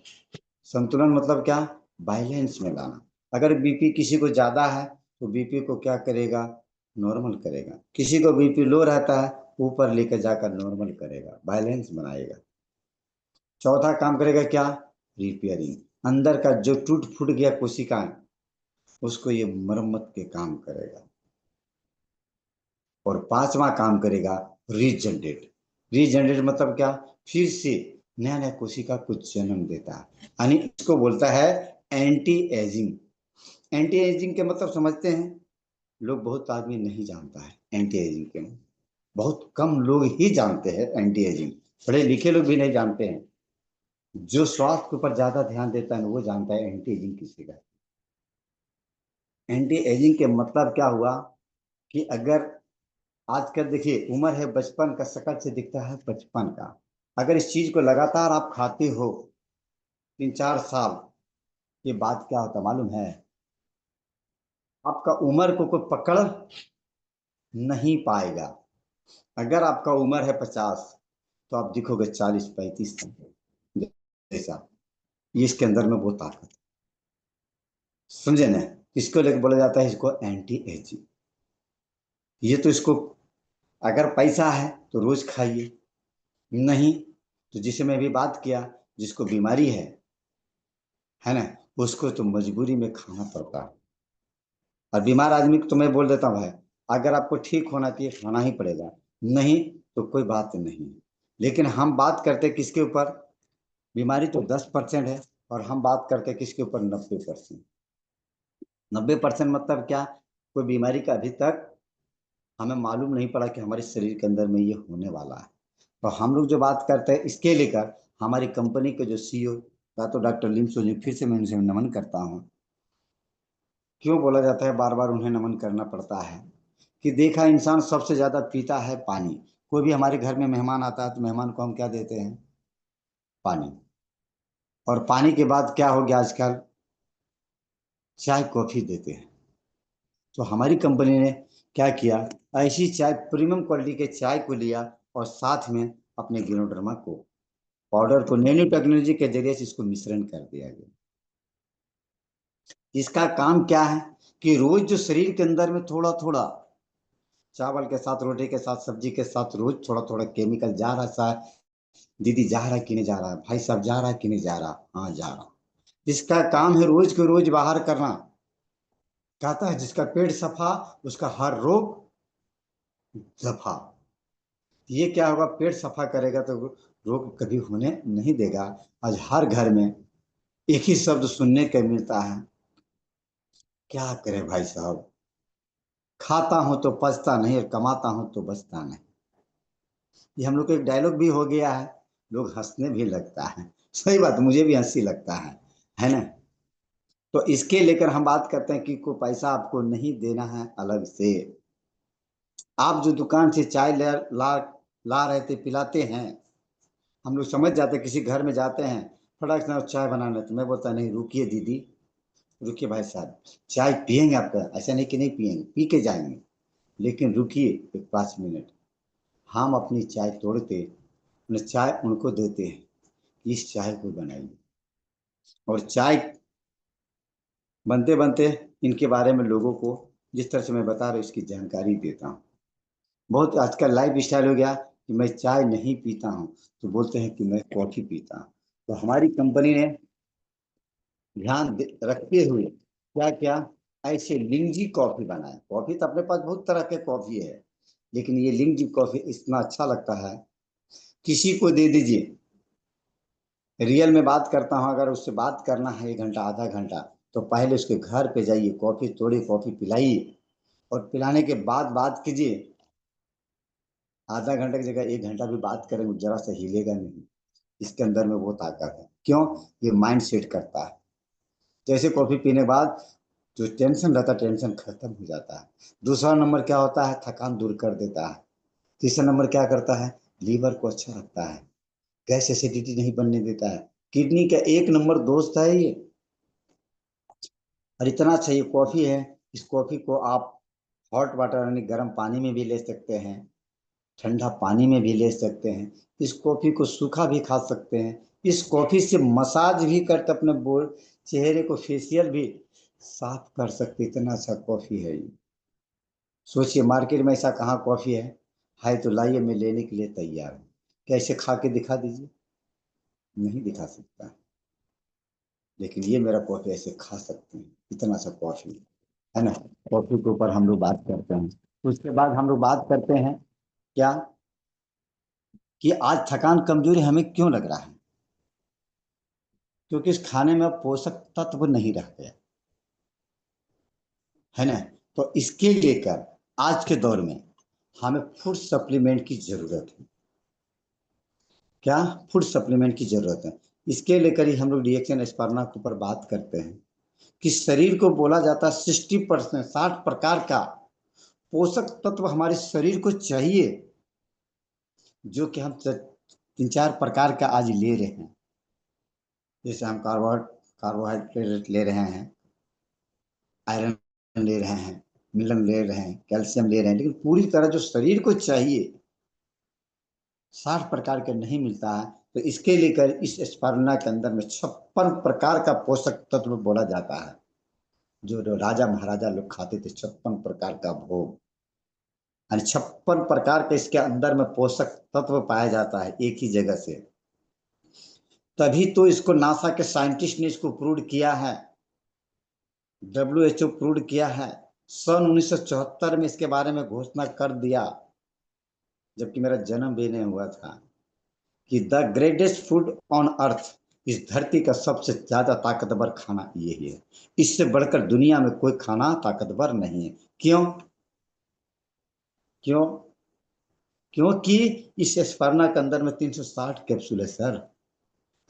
संतुलन मतलब क्या? बैलेंस में लाना। अगर बीपी किसी को ज्यादा है तो बीपी को क्या करेगा, नॉर्मल करेगा। किसी को बीपी लो रहता है, ऊपर लेकर जाकर नॉर्मल करेगा, बैलेंस बनाएगा। चौथा काम करेगा क्या, रिपेयरिंग। अंदर का जो टूट फूट गया कोशिकाएं, उसको ये मरम्मत के काम करेगा। और पांचवा काम करेगा रीजनरेट। रीजनरेट मतलब क्या, फिर से नया नया कोशिका को जन्म देता है, यानी इसको बोलता है एंटी एजिंग। एंटी एजिंग के मतलब समझते हैं, लोग बहुत आदमी नहीं जानता है एंटी एजिंग के मतलब। बहुत कम लोग ही जानते हैं एंटी एजिंग, पढ़े लिखे लोग भी नहीं जानते हैं। जो स्वास्थ्य के ऊपर ज्यादा ध्यान देता है वो जानता है एंटी एजिंग किसे कहते हैं। एंटी एजिंग के मतलब क्या हुआ कि अगर आजकल देखिए उम्र है बचपन का, शकल से दिखता है बचपन का। अगर इस चीज को लगातार आप खाते हो 3-4 साल, ये बात क्या होता मालूम है, आपका उम्र को कोई पकड़ नहीं पाएगा। अगर आपका उम्र है 50, तो आप दिखोगे 40-35 जैसा। ये इसके अंदर में वो ताकत, समझे ना। इसको लेकर बोला जाता है इसको एंटी एजिंग। ये तो इसको, अगर पैसा है तो रोज खाइए, नहीं तो जिसे मैं अभी बात किया, जिसको बीमारी है ना, उसको तो मजबूरी में खाना पड़ता है। और बीमार आदमी को तो मैं बोल देता हूँ भाई, अगर आपको ठीक होना चाहिए खाना ही पड़ेगा, नहीं तो कोई बात नहीं। लेकिन हम बात करते किसके ऊपर, बीमारी तो 10% है, और हम बात करते किसके ऊपर, 90%। 90% मतलब क्या, कोई बीमारी का अभी तक हमें मालूम नहीं पड़ा कि हमारे शरीर के अंदर में ये होने वाला है। तो हम लोग जो बात करते हैं इसके लेकर, हमारी कंपनी के जो सीईओ या तो डॉक्टर लिम्सो जी, फिर से मैं उनसे नमन करता हूँ। क्यों बोला जाता है बार बार उन्हें नमन करना पड़ता है, कि देखा इंसान सबसे ज्यादा पीता है पानी। कोई भी हमारे घर में मेहमान आता है तो मेहमान को हम क्या देते हैं, पानी। और पानी के बाद क्या हो गया आजकल, चाय कॉफी देते हैं। तो हमारी कंपनी ने क्या किया, ऐसी चाय प्रीमियम क्वालिटी के चाय को लिया, और साथ में अपने गिनोडर्मा को पाउडर को नैनो टेक्नोलॉजी के जरिए से इसको मिश्रण कर दिया गया। इसका काम क्या है, कि रोज जो शरीर के अंदर में थोड़ा थोड़ा, चावल के साथ, रोटी के साथ, सब्जी के साथ, रोज थोड़ा थोड़ा केमिकल जा रहा है। दीदी जा रहा है कि नहीं जा रहा है, भाई साहब जा रहा है कि नहीं जा रहा, हाँ जा रहा। इसका काम है रोज के रोज बाहर करना। कहता है जिसका पेट सफा, उसका हर रोग दफा। ये क्या होगा, पेट सफा करेगा तो रोग कभी होने नहीं देगा। आज हर घर में एक ही शब्द सुनने को मिलता है, क्या करे भाई साहब, खाता हूं तो पचता नहीं और कमाता हूं तो बचता नहीं। ये हम लोग का एक डायलॉग भी हो गया है, लोग हंसने भी लगता है। सही बात, मुझे भी हंसी लगता है ना। तो इसके लेकर हम बात करते हैं कि कोई पैसा आपको नहीं देना है अलग से। आप जो दुकान से चाय ला रहे थे पिलाते हैं, हम लोग समझ जाते हैं, किसी घर में जाते हैं, फटाक से चाय बनाना, तो मैं बोलता नहीं रुकिए दीदी, रुकिए भाई साहब, चाय पियेंगे आपका, ऐसा नहीं कि नहीं पियेंगे, पी के जाएंगे, लेकिन रुकिए एक 5 मिनट। हम अपनी चाय तोड़ते, उन्हें चाय उनको देते हैं कि इस चाय को बनाइए। और चाय बनते बनते इनके बारे में लोगों को, जिस तरह से मैं बता रहा हूँ, इसकी जानकारी देता हूँ। बहुत आजकल लाइफ स्टाइल हो गया कि मैं चाय नहीं पीता हूँ, तो बोलते हैं कि मैं कॉफी पीता हूँ। तो हमारी कंपनी ने रखते हुए क्या क्या, ऐसे लिंगजी कॉफी बनाए। कॉफी तो अपने पास बहुत तरह के कॉफी है, लेकिन ये लिंगजी कॉफी इतना अच्छा लगता है, किसी को दे दीजिए। रियल में बात करता हूँ, अगर उससे बात करना है 1 घंटा आधा घंटा, तो पहले उसके घर पे जाइए, कॉफी तोड़िए, कॉफी पिलाइए, और पिलाने के बाद बात कीजिए। आधा घंटे की जगह 1 घंटा भी बात करेंगे, जरा सा हिलेगा नहीं। इसके अंदर में वो ताकत है। क्यों, ये माइंड सेट करता है। जैसे कॉफी पीने के बाद जो टेंशन रहता है, टेंशन खत्म हो जाता है। दूसरा नंबर क्या होता है, थकान दूर कर देता है। तीसरा नंबर क्या करता है, लीवर को अच्छा रखता है, गैस एसिडिटी नहीं बनने देता है। किडनी का 1 नंबर दोस्त है ये। और इतना अच्छा ये कॉफी है, इस कॉफी को आप हॉट वाटर यानी गर्म पानी में भी ले सकते हैं, ठंडा पानी में भी ले सकते हैं। इस कॉफी को सूखा भी खा सकते हैं। इस कॉफी से मसाज भी करते अपने चेहरे को फेशियल भी साफ कर सकते, इतना अच्छा कॉफी है ये। सोचिए मार्केट में ऐसा कहाँ कॉफी है तो लाइए, मैं लेने के लिए तैयार हूँ। कैसे खा के दिखा दीजिए। नहीं दिखा सकता, लेकिन ये मेरा कॉफी ऐसे खा सकते हैं, इतना सा कॉफी है ना। कॉफी के ऊपर हम लोग बात करते हैं। उसके बाद हम लोग बात करते हैं क्या, कि आज थकान कमजोरी हमें क्यों लग रहा है। क्योंकि इस खाने में अब पोषक तत्व नहीं रह गया, है ना। तो इसके लेकर आज के दौर में हमें फूड सप्लीमेंट की जरूरत है। क्या, फूड सप्लीमेंट की जरूरत है। इसके लेकर ही हम लोग रिएक्शन एस्पर्ना के ऊपर बात करते हैं कि शरीर को बोला जाता है 60%, 60 प्रकार का पोषक तत्व हमारे शरीर को चाहिए, जो कि हम 3-4 प्रकार का आज ले रहे हैं। जैसे हम कार्बोहाइड्रेट ले रहे हैं, आयरन ले रहे हैं, मिनरल ले रहे हैं, कैल्शियम ले रहे हैं, लेकिन पूरी तरह जो शरीर को चाहिए 60 प्रकार का नहीं मिलता है। तो इसके लेकर इस स्पर्ना के अंदर में 56 प्रकार का पोषक तत्व बोला जाता है, जो राजा महाराजा लोग खाते थे, 56 प्रकार का भोग, यानी 56 प्रकार के इसके अंदर में पोषक तत्व पाया जाता है एक ही जगह से। तभी तो इसको नासा के साइंटिस्ट ने इसको प्रूव किया है, WHO प्रूव किया है। सन 1974 में इसके बारे में घोषणा कर दिया, जबकि मेरा जन्म भी नहीं हुआ था, कि the greatest food on earth, इस धरती का सबसे ज्यादा ताकतवर खाना यही है। इससे बढ़कर दुनिया में कोई खाना ताकतवर नहीं है। क्यों? क्यों? क्योंकि इस स्पर्ना के अंदर में 360 कैप्सूल है सर।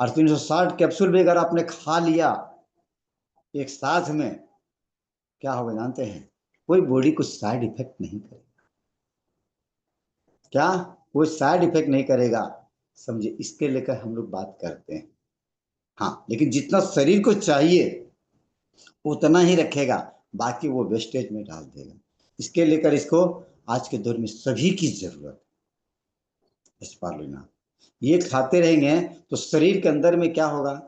और 360 कैप्सूल भी अगर आपने खा लिया एक साथ में, क्या होगा जानते हैं? कोई बॉडी को साइड इफेक्ट नहीं करेगा। क्या? कोई साइड इफेक्ट नहीं करेगा। समझे, इसके लेकर हम लोग बात करते हैं। हाँ, लेकिन जितना शरीर को चाहिए उतना ही रखेगा, बाकी वो वेस्टेज में डाल देगा। इसके लेकर इसको आज के दौर में सभी की जरूरत है, स्पारुलिना। ये खाते रहेंगे तो शरीर के अंदर में क्या होगा,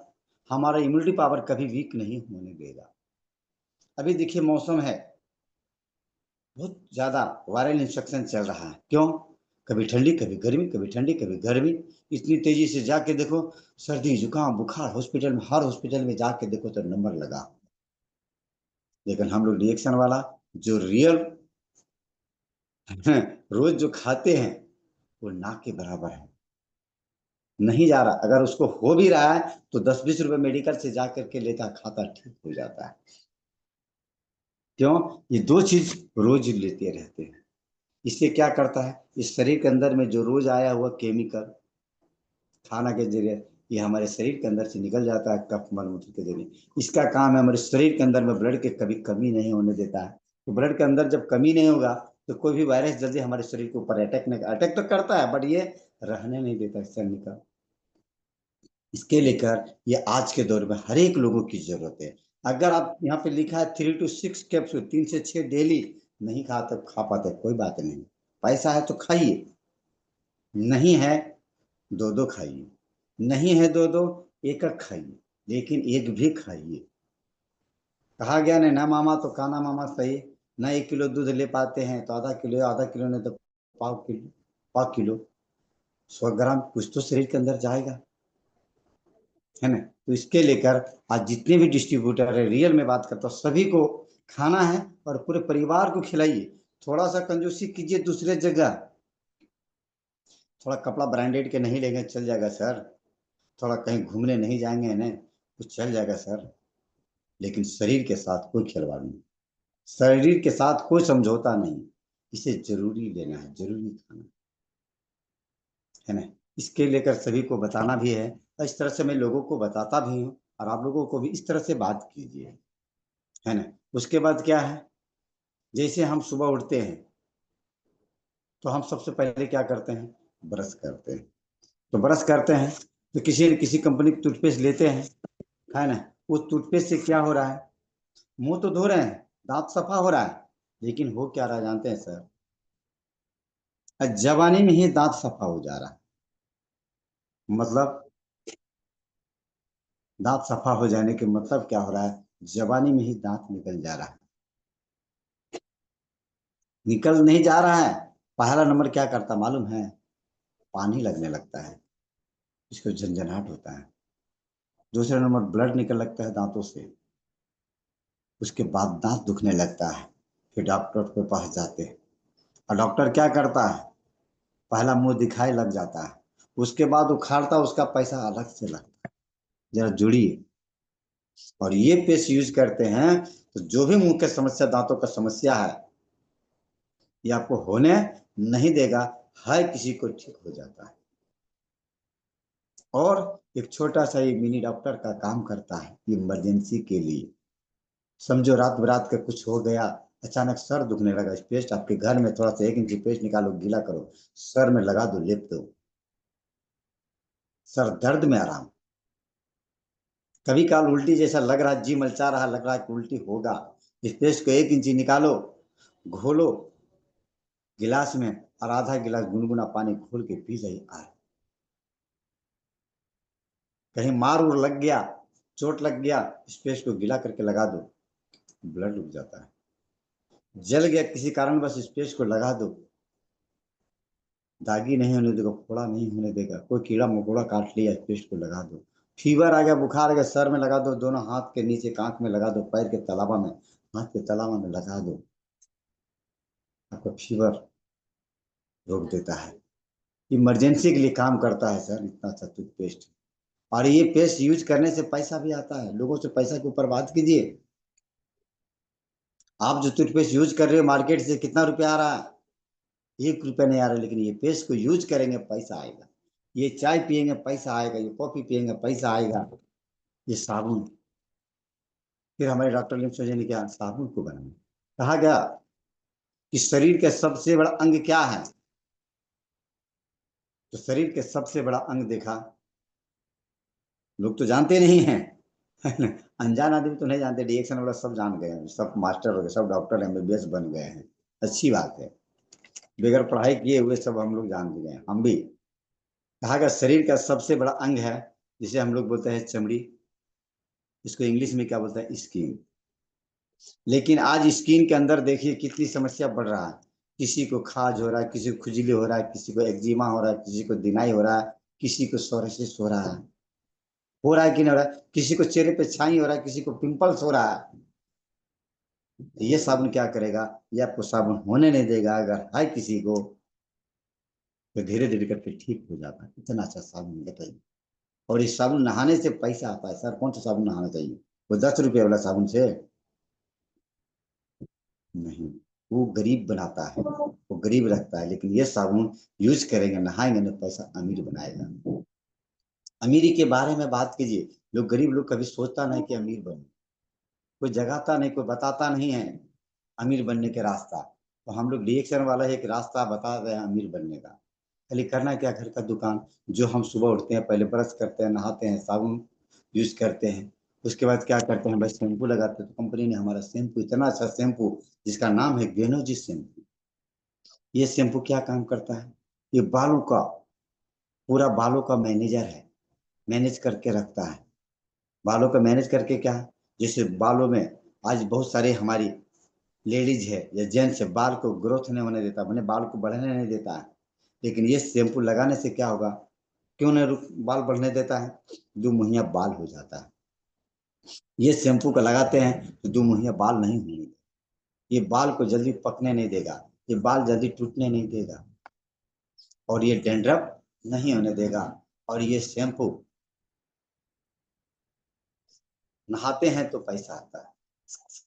हमारा इम्यूनिटी पावर कभी वीक नहीं होने देगा। अभी देखिए मौसम है, बहुत ज्यादा वायरल इंफेक्शन चल रहा है। क्यों? कभी ठंडी कभी गर्मी, कभी ठंडी कभी गर्मी। इतनी तेजी से जाके देखो, सर्दी जुकाम बुखार, हॉस्पिटल में, हर हॉस्पिटल में जाके देखो तो नंबर लगा। लेकिन हम लोग रिएक्शन वाला, जो रियल रोज जो खाते हैं, वो ना के बराबर है। नहीं जा रहा, अगर उसको हो भी रहा है तो 10-20 रुपए मेडिकल से जा करके लेता, खाता, ठीक हो जाता है। क्यों? ये दो चीज रोज लेते रहते हैं। इससे क्या करता है, इस शरीर के अंदर में जो रोज आया हुआ केमिकल खाना के जरिए, ये हमारे शरीर के अंदर से निकल जाता है कफ मलमूत्र के जरिए। इसका काम है हमारे शरीर के अंदर में ब्लड के कभी कमी नहीं होने देता है। तो ब्लड के अंदर जब कमी नहीं होगा तो कोई भी वायरस जल्दी हमारे शरीर के ऊपर अटैक नहीं, अटैक तो करता है बट ये रहने नहीं देता शरीर का। इसके लेकर ये आज के दौर में हर एक लोगों की जरूरत है। अगर आप यहाँ पे लिखा है 3 to 6 कैप्सूल, 3 से 6 डेली, नहीं खा तो खा पाते कोई बात नहीं, पैसा है तो खाइए, नहीं है दो दो खाइए, नहीं है दो दो एक एक खाइए, लेकिन एक भी खाइए। कहा गया नहीं ना मामा तो काना मामा सही, ना 1 किलो दूध ले पाते हैं तो आधा किलो, आधा किलो नहीं तो पाव किलो, पाव किलो, 100 ग्राम कुछ तो शरीर के अंदर जाएगा, है ना। तो इसके लेकर आज जितने भी डिस्ट्रीब्यूटर है, रियल में बात करता हूँ, सभी को खाना है और पूरे परिवार को खिलाइए। थोड़ा सा कंजूसी कीजिए दूसरे जगह, थोड़ा कपड़ा ब्रांडेड के नहीं लेंगे चल जाएगा सर, थोड़ा कहीं घूमने नहीं जाएंगे ना कुछ चल जाएगा सर, लेकिन शरीर के साथ कोई खिलवाड़ नहीं, शरीर के साथ कोई समझौता नहीं। इसे जरूरी लेना है, जरूरी खाना है ना। इसके लेकर सभी को बताना भी है, और इस तरह से मैं लोगों को बताता भी हूँ, और आप लोगों को भी इस तरह से बात कीजिए, है ना। उसके बाद क्या है, जैसे हम सुबह उठते हैं तो हम सबसे पहले क्या करते हैं, ब्रश करते हैं। तो ब्रश करते हैं तो किसी न किसी कंपनी की टूथपेस्ट लेते हैं, है ना। उस टूथपेस्ट से क्या हो रहा है, मुंह तो धो रहे हैं, दांत सफा हो रहा है, लेकिन हो क्या रहा है जानते हैं सर, जवानी में ही दांत सफा हो जा रहा है। मतलब दांत सफा हो जाने के मतलब क्या हो रहा है, जवानी में ही दांत निकल जा रहा है। निकल नहीं जा रहा है। पहला नंबर क्या करता मालूम है? पानी लगने लगता है, इसको झंझनाहट होता है। दूसरा नंबर ब्लड निकल लगता है दांतों से। उसके बाद दांत दुखने लगता है। फिर डॉक्टर के पास जाते हैं, और डॉक्टर क्या करता है? पहला मुंह दिखाई लग जाता है, उसके बाद उखाड़ता, उसका पैसा अलग से लगता है। जरा जुड़िए। और ये पेस्ट यूज करते हैं तो जो भी मुंह के समस्या, दांतों का समस्या है, ये आपको होने नहीं देगा। हर किसी को ठीक हो जाता है। और एक छोटा सा ये मिनी डॉक्टर का काम करता है इमरजेंसी के लिए। समझो रात बरात का कुछ हो गया, अचानक सर दुखने लगा, इस पेस्ट आपके घर में थोड़ा सा 1 इंची पेस्ट निकालो, गीला करो, सर में लगा दो, लेप दो, सर दर्द में आराम। कभी काल उल्टी जैसा लग रहा, जी मलचा रहा, लग रहा है कि उल्टी होगा, इस पेस्ट को 1 इंची निकालो, घोलो गिलास में, और आधा गिलास गुनगुना पानी घोल के पी जाइए। कहीं मार उर लग गया, चोट लग गया, इस पेस्ट को गीला करके लगा दो, ब्लड रुक जाता है। जल गया किसी कारण बस, इस पेस्ट को लगा दो, दागी नहीं होने देगा, फोड़ा नहीं होने देगा। कोई कीड़ा मकोड़ा काट लिया, इस पेस्ट को लगा दो। फीवर आ गया, बुखार आ गया, सर में लगा दो, दोनों हाथ के नीचे कांख में लगा दो, पैर के तलावा में, हाथ के तलावा में लगा दो, आपका फीवर रोक देता है। इमरजेंसी के लिए काम करता है सर, इतना अच्छा टूथपेस्ट। और ये पेस्ट यूज करने से पैसा भी आता है। लोगों से पैसा के ऊपर बात कीजिए। आप जो टूथपेस्ट यूज कर रहे हो मार्केट से कितना रुपया आ रहा है? 1 रुपया नहीं आ रहा, लेकिन ये पेस्ट को यूज करेंगे पैसा आएगा। ये चाय पियेंगे पैसा आएगा, ये कॉफी पियेंगे पैसा आएगा, ये साबुन। फिर हमारे डॉक्टर ने सोचे ने क्या साबुन को बनाना, कहा गया कि शरीर का सबसे बड़ा अंग क्या है? तो शरीर के सबसे बड़ा अंग देखा, लोग तो जानते नहीं हैं। अनजान आदमी तो नहीं जानते, रिएक्शन वाला सब जान गए हैं, सब मास्टर हो गए, सब डॉक्टर एमबीबीएस बन गए हैं। अच्छी बात है, बगैर पढ़ाई किए हुए सब हम लोग जान गए हैं, हम भी। कहा गया शरीर का सबसे बड़ा अंग है, जिसे हम लोग बोलते हैं चमड़ी, इसको इंग्लिश में क्या बोलते हैं? स्किन। लेकिन आज स्किन के अंदर देखिए कितनी समस्या बढ़ रहा है। किसी को खाज हो रहा है, किसी को खुजली हो रहा है, किसी को एक्जिमा हो रहा है, किसी को दिनाई हो रहा है, किसी को सोरासिस हो रहा है कि नहीं हो रहा है, किसी को चेहरे पे छाई हो रहा है, किसी को पिंपल्स हो रहा है। तो ये साबुन क्या करेगा? ये आपको साबुन होने नहीं देगा। अगर है किसी को तो धीरे धीरे करके ठीक हो जाता है। इतना अच्छा साबुन बताइए। और इस साबुन नहाने से पैसा आता है सर, कौन सा साबुन नहाना चाहिए? वो 10 रुपये वाला साबुन से नहीं, वो गरीब बनाता है, वो गरीब रखता है। लेकिन ये साबुन यूज करेंगे, नहाएंगे ना, पैसा अमीर बनाएगा। अमीरी के बारे में बात कीजिए, लोग गरीब लोग कभी सोचता नहीं कि अमीर बने, कोई जगाता नहीं, कोई बताता नहीं है अमीर बनने के रास्ता। तो हम लोग रिएक्शन वाला एक रास्ता बता रहे हैं अमीर बनने का। खाली करना क्या, घर का दुकान, जो हम सुबह उठते हैं पहले ब्रश करते हैं, नहाते हैं, साबुन यूज करते हैं, उसके बाद क्या करते हैं, बस शैम्पू लगाते हैं। तो कंपनी ने हमारा शैम्पू, इतना अच्छा शैम्पू जिसका नाम है गेनोजी शैम्पू, ये शैम्पू क्या काम करता है? ये बालों का, पूरा बालों का मैनेजर है, मैनेज करके रखता है। बालों का मैनेज करके क्या है? जैसे बालों में आज बहुत सारे हमारी लेडीज है या जेंट्स है, बाल को ग्रोथ नहीं होने देता, मैंने बाल को बढ़ने नहीं देता है। लेकिन ये शैम्पू लगाने से क्या होगा? क्यों नहीं बाल बढ़ने देता है? 2 मुहैया बाल हो जाता है। ये शैम्पू का लगाते हैं तो 2 मुहैया बाल नहीं होंगे। ये बाल को जल्दी पकने नहीं देगा, ये बाल जल्दी टूटने नहीं देगा, और ये डेंड्रफ नहीं होने देगा। और ये शैम्पू नहाते हैं तो पैसा आता है।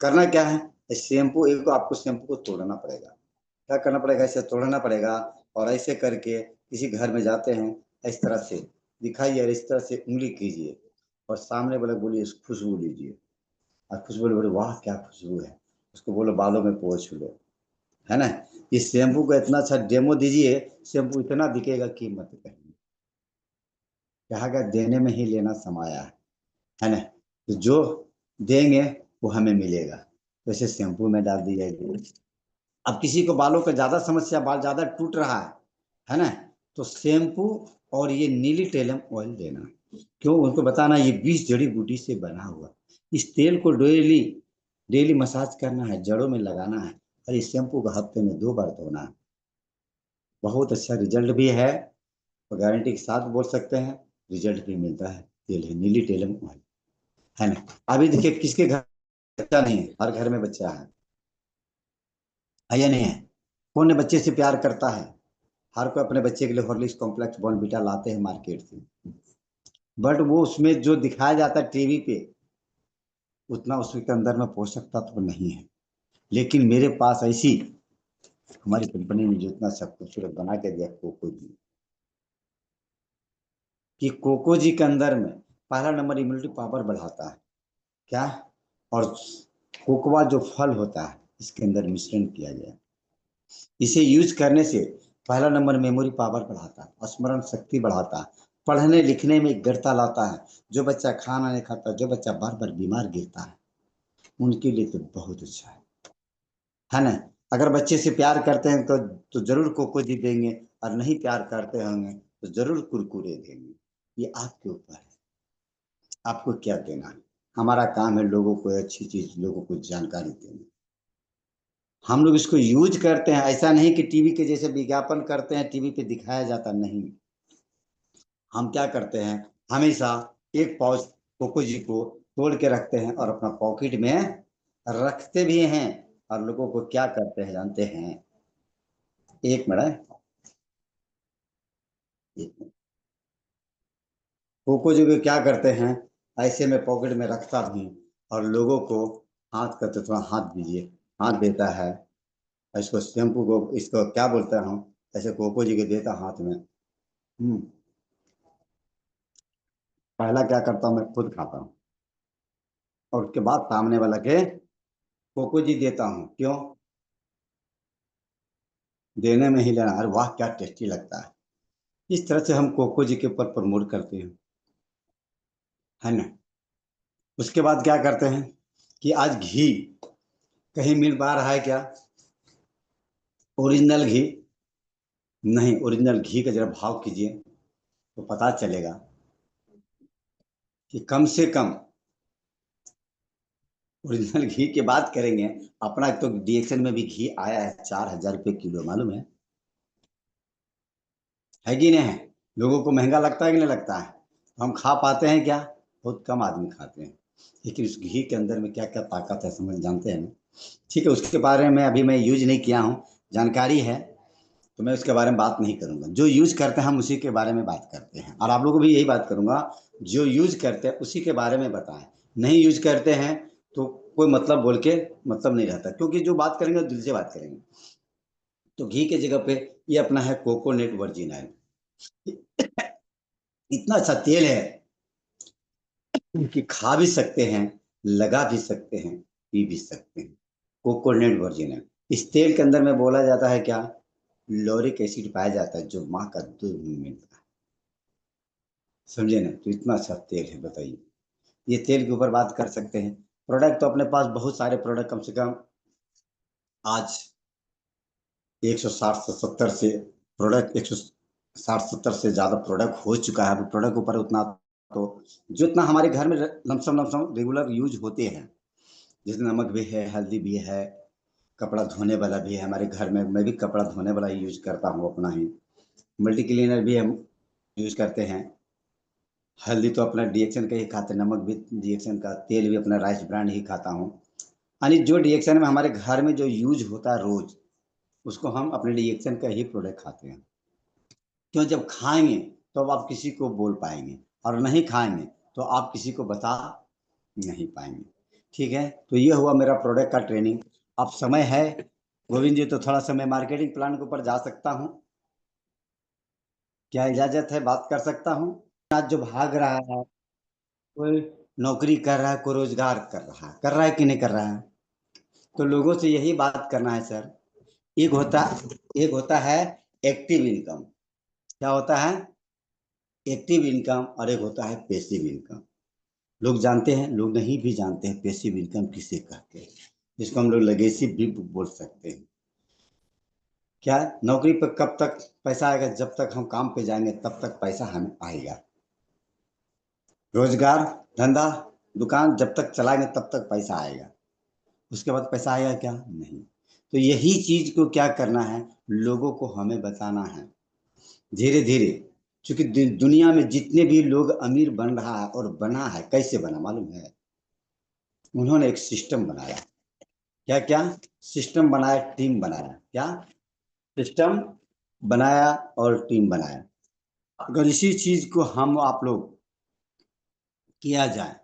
करना क्या है? इस शैम्पू एक को आपको शैम्पू को तोड़ना पड़ेगा। क्या करना पड़ेगा? ऐसे तोड़ना पड़ेगा, और ऐसे करके किसी घर में जाते हैं, इस तरह से दिखाइए और इस तरह से उंगली कीजिए, और सामने वाले बोलिए खुशबू लीजिए, और खुशबू बोले वाह क्या खुशबू है, उसको बोलो बालों में पोंछ लो, है ना। इस शैम्पू का इतना अच्छा डेमो दीजिए, शैम्पू इतना दिखेगा कि मत कहिए। कहा गया देने में ही लेना समाया है ना। तो जो देंगे वो हमें मिलेगा। तो इसे शैम्पू में डाल दी जाएगी। अब किसी को बालों का ज्यादा समस्या, बाल ज्यादा टूट रहा है ना, तो शैम्पू और ये नीली टेलम ऑयल देना। क्यों? उनको बताना ये 20 जड़ी बूटी से बना हुआ, इस तेल को डेली डेली मसाज करना है, जड़ों में लगाना है, और इस शैम्पू को हफ्ते में 2 बार धोना है। बहुत अच्छा रिजल्ट भी है, और गारंटी के साथ बोल सकते हैं रिजल्ट भी मिलता है। तेल है नीली टेलम ऑयल, है ना। अभी देखिए किसके घर बच्चा नहीं है, हर घर में बच्चा है या नहीं है। कौन बच्चे से प्यार करता है। हर कोई अपने बच्चे के लिए हॉर्लिक्स कॉम्प्लेक्स बॉर्नवीटा लाते हैं मार्केट से, बट वो उसमें जो दिखाया जाता है टीवी पे, उतना उसके अंदर में पोषक तत्व नहीं है। लेकिन मेरे पास ऐसी हमारी कंपनी ने जो इतना सब खूबसूरत बना के दिया कोको जी, कि कोको जी के अंदर में पहला नंबर इम्यूनिटी पावर बढ़ाता है। क्या? और कोकोआ जो फल होता है इसके अंदर मिश्रण किया गया है। इसे यूज करने से पहला नंबर मेमोरी पावर बढ़ाता है, स्मरण शक्ति बढ़ाता है, पढ़ने लिखने में एकाग्रता लाता है। जो बच्चा खाना नहीं खाता, जो बच्चा बार बार बीमार गिरता है, उनके लिए तो बहुत अच्छा है ना। अगर बच्चे से प्यार करते हैं तो जरूर कोको जी देंगे, और नहीं प्यार करते होंगे तो जरूर कुरकुरे देंगे। ये आपके ऊपर है, आपको क्या देना है। हमारा काम है लोगों को अच्छी चीज, लोगों को जानकारी देना। हम लोग इसको यूज करते हैं, ऐसा नहीं कि टीवी के जैसे विज्ञापन करते हैं, टीवी पे दिखाया जाता नहीं। हम क्या करते हैं, हमेशा एक पाउच कोको जी को तोड़ के रखते हैं और अपना पॉकेट में रखते भी हैं। और लोगों को क्या करते हैं जानते हैं? एक मिनट, एक मिनट। कोको जी को क्या करते हैं, ऐसे में पॉकेट में रखता भी हूं, और लोगों को हाथ करते, थोड़ा हाथ दीजिए, हाथ देता है। इसको शैम्पू को इसको क्या बोलते हैं हम, ऐसे कोको जी को देता हाथ में। पहला क्या करता हूँ, मैं खुद खाता हूँ, और उसके बाद सामने वाला के कोको जी देता हूँ। क्यों? देने में ही लेना, अरे वाह क्या टेस्टी लगता है। इस तरह से हम कोको जी के ऊपर प्रमोट करते हैं, है ना। उसके बाद क्या करते हैं कि आज घी कहीं मिल पा रहा है क्या, ओरिजिनल घी? नहीं, ओरिजिनल घी का जरा भाव कीजिए तो पता चलेगा कि कम से कम ओरिजिनल घी की बात करेंगे। अपना तो डीएक्सन में भी घी आया है 4,000 रुपये किलो, मालूम है कि नहीं है। लोगों को महंगा लगता है कि नहीं लगता है। हम खा पाते हैं क्या? बहुत कम आदमी खाते हैं। लेकिन उस घी के अंदर में क्या क्या ताकत है समझ जानते हैं ना। ठीक है, उसके बारे में अभी मैं यूज नहीं किया हूँ, जानकारी है, तो मैं उसके बारे में बात नहीं करूंगा। जो यूज करते हैं हम उसी के बारे में बात करते हैं, और आप लोगों को भी यही बात करूंगा, जो यूज करते हैं उसी के बारे में बताएं। नहीं यूज करते हैं तो कोई मतलब बोल के मतलब नहीं रहता, क्योंकि जो बात करेंगे वो दिल से बात करेंगे। तो घी के जगह पे ये अपना है कोकोनेट वर्जिन ऑयल। इतना अच्छा तेल है कि खा भी सकते हैं, लगा भी सकते हैं, पी भी सकते हैं। कोकोनट वर्जिन है। इस तेल के अंदर में बोला जाता है क्या, लॉरिक एसिड पाया जाता है, जो माँ का दूध में मिलता है। समझे ना, तो इतना अच्छा तेल है, बताइए। ये तेल के ऊपर बात कर सकते हैं। प्रोडक्ट तो अपने पास बहुत सारे प्रोडक्ट, कम से कम आज 160 से 70 से प्रोडक्ट, 160-70 से ज्यादा प्रोडक्ट हो चुका है। अभी प्रोडक्ट ऊपर उतना तो जितना हमारे घर में लमसम लमसम रेगुलर यूज होते हैं, जैसे नमक भी है, हल्दी भी है, कपड़ा धोने वाला भी है हमारे घर में। मैं भी कपड़ा धोने वाला ही यूज करता हूँ अपना ही। मल्टी क्लीनर भी हम यूज करते हैं। हल्दी तो अपना डीएक्सन का ही खाते हैं, नमक भी डीएक्सन का, तेल भी अपना राइस ब्रांड ही खाता हूँ। यानी जो डीएक्सन में हमारे घर में जो यूज होता है रोज, उसको हम अपने डीएक्सन का ही प्रोडक्ट खाते हैं। क्यों? जब खाएंगे तो अब आप किसी को बोल पाएंगे, और नहीं खाएंगे तो आप किसी को बता नहीं पाएंगे। ठीक है, तो ये हुआ मेरा प्रोडक्ट का ट्रेनिंग। अब समय है गोविंद जी, तो थोड़ा सा मैं मार्केटिंग प्लान के ऊपर जा सकता हूँ? क्या इजाजत है, बात कर सकता हूँ? आज जो भाग रहा है, कोई नौकरी कर रहा है, कोई रोजगार कर रहा है कि नहीं कर रहा है। तो लोगों से यही बात करना है सर। एक होता एक होता है एक्टिव इनकम। क्या होता है? एक्टिव इनकम, और एक होता है पैसिव इनकम। लोग जानते हैं, लोग नहीं भी जानते हैं पैसिव इनकम किसे कहते हैं, जिसको हम लोग लेगेसी भी बोल सकते हैं। क्या? नौकरी पर कब तक पैसा आएगा? जब तक हम काम पे जाएंगे तब तक पैसा हमें आएगा। रोजगार धंधा दुकान जब तक चलाएंगे तब तक पैसा आएगा, उसके बाद पैसा आएगा क्या? नहीं। तो यही चीज को क्या करना है, लोगों को हमें बताना है धीरे धीरे। क्योंकि दुनिया में जितने भी लोग अमीर बन रहा है और बना है, कैसे बना मालूम है? उन्होंने एक सिस्टम बनाया। क्या क्या सिस्टम बनाया? टीम बनाया। क्या सिस्टम बनाया और टीम बनाया। अगर इसी चीज को हम आप लोग किया जाए,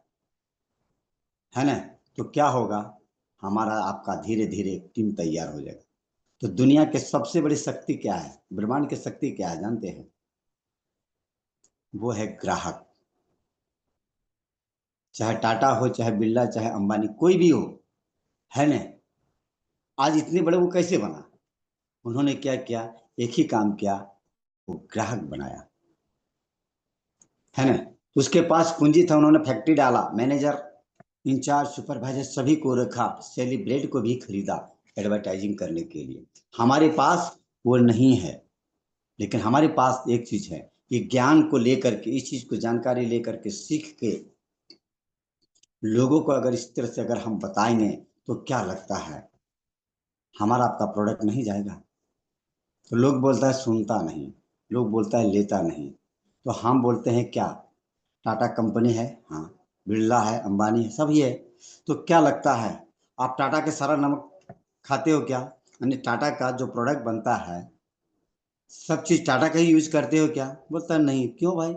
है ना, तो क्या होगा, हमारा आपका धीरे धीरे टीम तैयार हो जाएगा। तो दुनिया के सबसे बड़ी शक्ति क्या है, ब्रह्मांड की शक्ति क्या है जानते हैं? वो है ग्राहक। चाहे टाटा हो, चाहे बिरला, चाहे अंबानी, कोई भी हो, है ना। आज इतने बड़े वो कैसे बना? उन्होंने क्या किया? एक ही काम किया, वो ग्राहक बनाया, है ना। तो उसके पास पूंजी था, उन्होंने फैक्ट्री डाला, मैनेजर, इंचार्ज, सुपरवाइजर सभी को रखा, सेलिब्रेट को भी खरीदा एडवर्टाइजिंग करने के लिए। हमारे पास वो नहीं है, लेकिन हमारे पास एक चीज है कि ज्ञान को लेकर के, इस चीज को जानकारी लेकर के, सीख के लोगों को अगर इस तरह से अगर हम बताएंगे, तो क्या लगता है हमारा आपका प्रोडक्ट नहीं जाएगा? तो लोग बोलता है सुनता नहीं, लोग बोलता है लेता नहीं। तो हम बोलते हैं क्या, टाटा कंपनी है, हाँ, बिरला है, अंबानी है, सभी है। तो क्या लगता है, आप टाटा के सारा नमक खाते हो क्या? यानी टाटा का जो प्रोडक्ट बनता है, सब चीज टाटा का ही यूज करते हो क्या? बोलता है नहीं। क्यों भाई,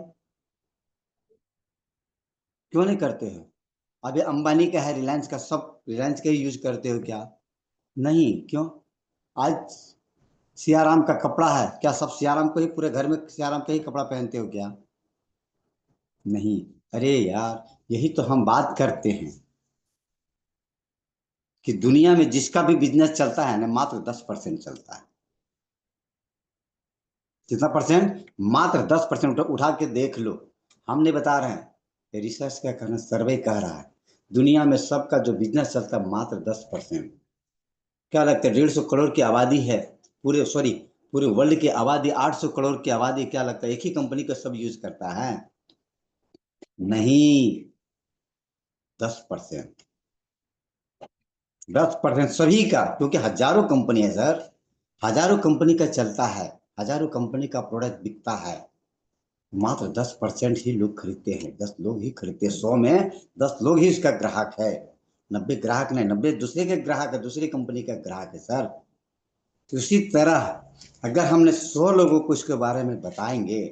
क्यों नहीं करते हो? अभी अंबानी का है, रिलायंस का, सब रिलायंस का ही यूज करते हो क्या? नहीं। क्यों? आज सियाराम का कपड़ा है, क्या सब सियाराम को ही, पूरे घर में सियाराम का ही कपड़ा पहनते हो क्या? नहीं। अरे यार, यही तो हम बात करते हैं कि दुनिया में जिसका भी बिजनेस चलता है ना, मात्र 10% चलता है। कितना परसेंट? मात्र 10%। उठा के देख लो, हम नहीं बता रहे हैं, ये रिसर्च क्या करना, सर्वे कह रहा है। दुनिया में सबका जो बिजनेस चलता है मात्र 10%। क्या लगता है, 150 करोड़ की आबादी है, पूरे सॉरी पूरे वर्ल्ड की आबादी 800 करोड़ की आबादी, क्या लगता है एक ही कंपनी का सब यूज करता है? नहीं, 10%। 10% सभी का, क्योंकि हजारों कंपनी है सर, हजारों कंपनी का चलता है, हजारों कंपनी का प्रोडक्ट बिकता है। मात्र 10% ही लोग खरीदते हैं, 10 लोग ही खरीदते हैं, 100 में 10 लोग ही उसका ग्राहक है। 90 ग्राहक नहीं, 90 दूसरे के ग्राहक है, दूसरी कंपनी का ग्राहक है सर। तो उसी तरह अगर हमने 100 लोगों को इसके बारे में बताएंगे,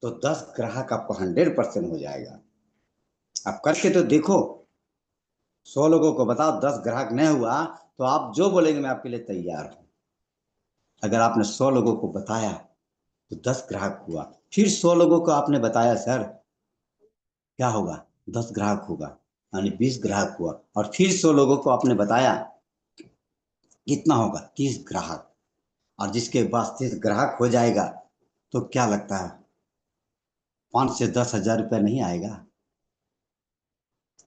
तो 10 ग्राहक आपको 100% हो जाएगा। आप करके तो देखो, 100 लोगों को बताओ, 10 ग्राहक नहीं हुआ, तो आप जो बोलेंगे मैं आपके लिए तैयार हूं। अगर आपने 100 लोगों को बताया तो 10 ग्राहक हुआ, फिर 100 लोगों को आपने बताया सर, क्या होगा? 10 ग्राहक होगा, यानी 20 ग्राहक हुआ, और फिर 100 लोगों को आपने बताया, कितना होगा? 30 ग्राहक। और जिसके पास 30 ग्राहक हो जाएगा, तो क्या लगता है, 5 से 10 हजार रुपया नहीं आएगा?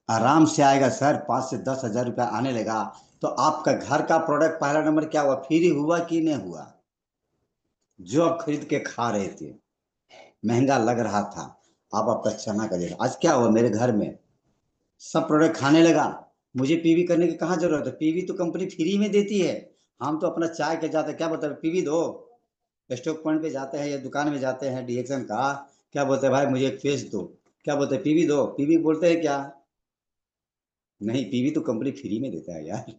आराम से आएगा सर, 5 से 10 हजार रुपया आने लगा। तो आपका घर का प्रोडक्ट पहला नंबर क्या हुआ, फ्री हुआ कि नहीं हुआ? जो आप खरीद के खा रहे थे, महंगा लग रहा था, आप आपका चना का जगह, आज क्या हुआ मेरे घर में, सब प्रोडक्ट खाने लगा। मुझे पीवी करने की कहाँ जरूरत है, पीवी तो कंपनी फ्री में देती है। हम तो अपना चाय के जाते, क्या बोलते हैं, पीवी दो, स्टॉक पॉइंट पे जाते हैं या दुकान में जाते हैं डीएक्सन का, क्या बोलते हैं, भाई मुझे एक फेस दो, क्या बोलते हैं, पीवी दो, पीवी बोलते हैं क्या? नहीं, पीवी तो कंपनी फ्री में देता है यार,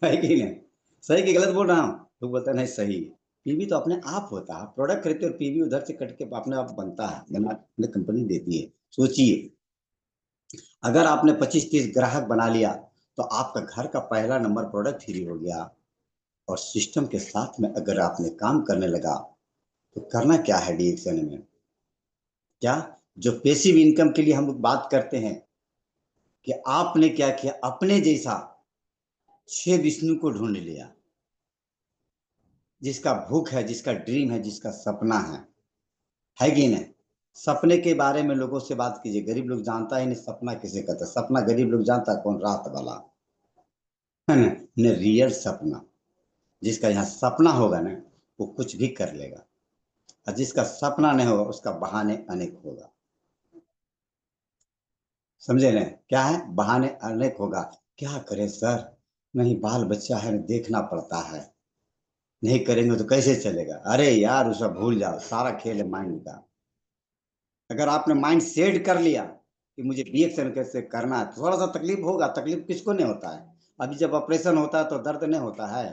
है कि नहीं? सही कि गलत बोल रहा हूँ? लोग बोलते हैं नहीं सही। पीवी तो अपने आप होता है, प्रोडक्ट खरीदते हो, पीवी उधर से कट के अपने आप बनता है, बना कंपनी देती है। सोचिए, अगर आपने 25-30 ग्राहक बना लिया, तो आपका घर का पहला नंबर प्रोडक्ट फ्री हो गया। और सिस्टम के साथ में अगर आपने काम करने लगा, तो करना क्या है डीएक्शन में, क्या, जो पैसिव इनकम के लिए हम लोग बात करते हैं, कि आपने क्या किया, अपने जैसा 6 विष्णु को ढूंढ लिया, जिसका भूख है, जिसका ड्रीम है, जिसका सपना है कि नहीं? सपने के बारे में लोगों से बात कीजिए, गरीब लोग जानता ही नहीं सपना किसे कहता है। सपना गरीब लोग जानता है कौन, रात वाला, है ना, न रियल सपना। जिसका यहाँ सपना होगा ना, वो कुछ भी कर लेगा, और जिसका सपना नहीं होगा उसका बहाने अनेक होगा। समझे ना? क्या है, बहाने अनेक होगा। क्या करें सर, नहीं बाल बच्चा है, देखना पड़ता है, नहीं करेंगे तो कैसे चलेगा। अरे यार उसे भूल जाओ, सारा खेल है माइंड का। अगर आपने माइंड सेट कर लिया कि मुझे रिएक्शन कैसे करना है, तो थोड़ा सा तकलीफ होगा, तकलीफ किसको नहीं होता है। अभी जब ऑपरेशन होता है तो दर्द नहीं होता है,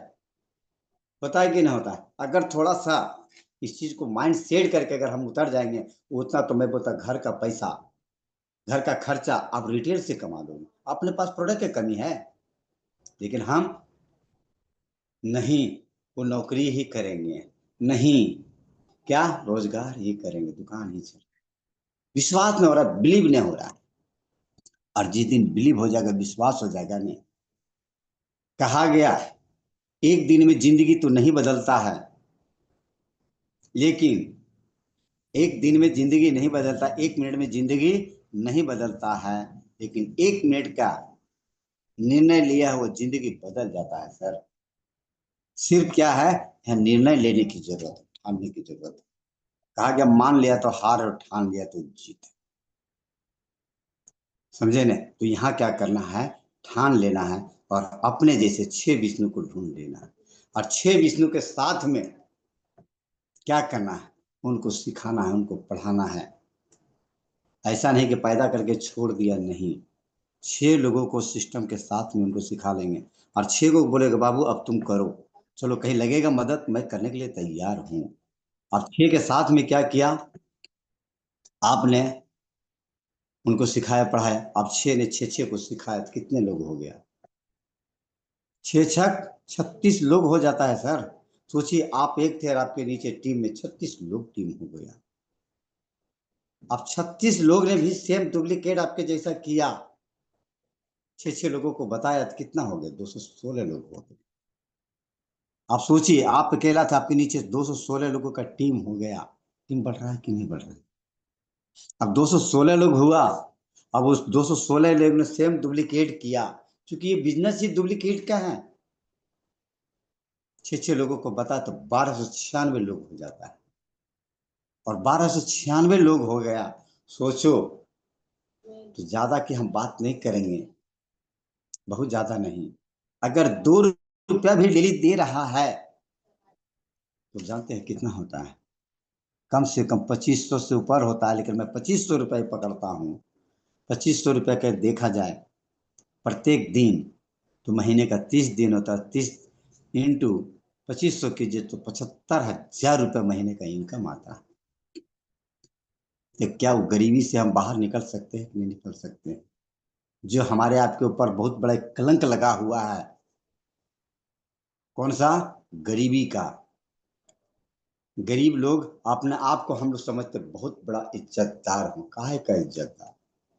होता है कि नहीं होता है। अगर थोड़ा सा इस चीज को माइंड सेट करके अगर हम उतर जाएंगे, उतना तो मैं बोलता घर का पैसा, घर का खर्चा आप रिटेल से कमा लोगे। अपने पास प्रोडक्ट की कमी है, लेकिन हम नहीं, वो नौकरी ही करेंगे, नहीं, क्या रोजगार ही करेंगे, दुकान ही चल। विश्वास नहीं हो रहा, बिलीव नहीं हो रहा है। और जिस दिन बिलीव हो जाएगा, विश्वास हो जाएगा नहीं। कहा गया एक दिन में जिंदगी तो नहीं बदलता है, लेकिन एक दिन में जिंदगी नहीं बदलता, एक मिनट में जिंदगी नहीं बदलता है, लेकिन एक मिनट का निर्णय लिया है वो जिंदगी बदल जाता है सर। सिर्फ क्या है निर्णय लेने की जरूरत, ठानने की जरूरत। कहा गया मान लिया तो हार, और ठान लिया तो जीत। समझे ने? तो यहाँ क्या करना है, ठान लेना है, और अपने जैसे 6 विष्णु को ढूंढ लेना है। और 6 विष्णु के साथ में क्या करना है, उनको सिखाना है, उनको पढ़ाना है। ऐसा नहीं कि पैदा करके छोड़ दिया, नहीं। 6 लोगों को सिस्टम के साथ में उनको सिखा लेंगे, और 6 को बोलेगा बाबू अब तुम करो, चलो कहीं लगेगा मदद, मैं करने के लिए तैयार हूँ। और 6 के साथ में क्या किया आपने, उनको सिखाया पढ़ाया। अब 6 ने 6 6 को सिखाया, तो कितने लोग हो गया, 6 6 36 लोग हो जाता है सर। सोचिए आप एक थे और आपके नीचे टीम में 36 लोग टीम हो गया। अब 36 लोग ने भी सेम डुप्लीकेट आपके जैसा किया, 6 6 लोगों को बताया, तो कितना हो गया, 216 लोग हो गए। आप सोचिए आप अकेला था, आपके नीचे 216 लोगों का टीम हो गया। टीम बढ़ रहा है कि नहीं बढ़ रहा है? अब 216 लोग हुआ, अब उस 216 लोग ने सेम डुप्लीकेट किया, क्योंकि ये बिजनेस ही डुप्लीकेट का है। 6 6 लोगों को बता तो 1296 लोग हो जाता है, और 1296 लोग हो गया। सोचो, तो ज्यादा की हम बात नहीं करेंगे, बहुत ज्यादा नहीं। अगर 2 रुपया भी डेली दे रहा है, तो जानते हैं कितना होता है, कम से कम 2500 से ऊपर होता है, लेकिन मैं 2500 रुपये पकड़ता हूँ। 2500 रुपये का देखा जाए प्रत्येक दिन, तो महीने का 30 दिन होता है, 30 इंटू 2500 कीजिए तो 75,000 रुपये महीने का इनकम आता है। तो क्या वो गरीबी से हम बाहर निकल सकते हैं कि नहीं निकल सकते हैं? जो हमारे आपके ऊपर बहुत बड़ा एक कलंक लगा हुआ है, कौन सा, गरीबी का। गरीब लोग अपने आप को हम लोग समझते बहुत बड़ा इज्जतदार हूँ, काहे का इज्जतदार,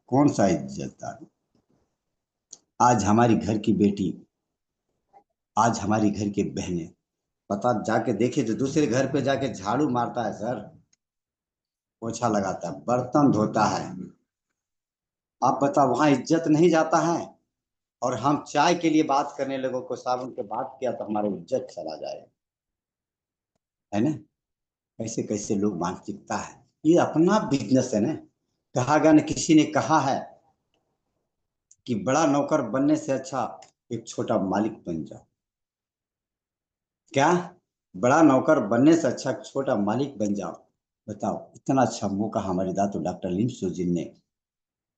कौन सा इज्जतदार। आज हमारी घर की बेटी, आज हमारी घर की बहनें, पता जाके देखे तो दूसरे घर पे जाके झाड़ू मारता है सर, पोछा लगाता है, बर्तन धोता है। आप बताओ वहां इज्जत नहीं जाता है? और हम चाय के लिए बात करने लोगों को साबुन के बात किया तो हमारी इज्जत चला जाए, है ना? कैसे कैसे लोग मानसिकता है, ये अपना बिजनेस है ना। कहा गया न, किसी ने कहा है कि बड़ा नौकर बनने से अच्छा एक छोटा मालिक बन जाओ। क्या, बड़ा नौकर बनने से अच्छा छोटा मालिक बन जाओ। बताओ, इतना अच्छा मौका हमारे दातो डॉक्टर लिम सुजिन ने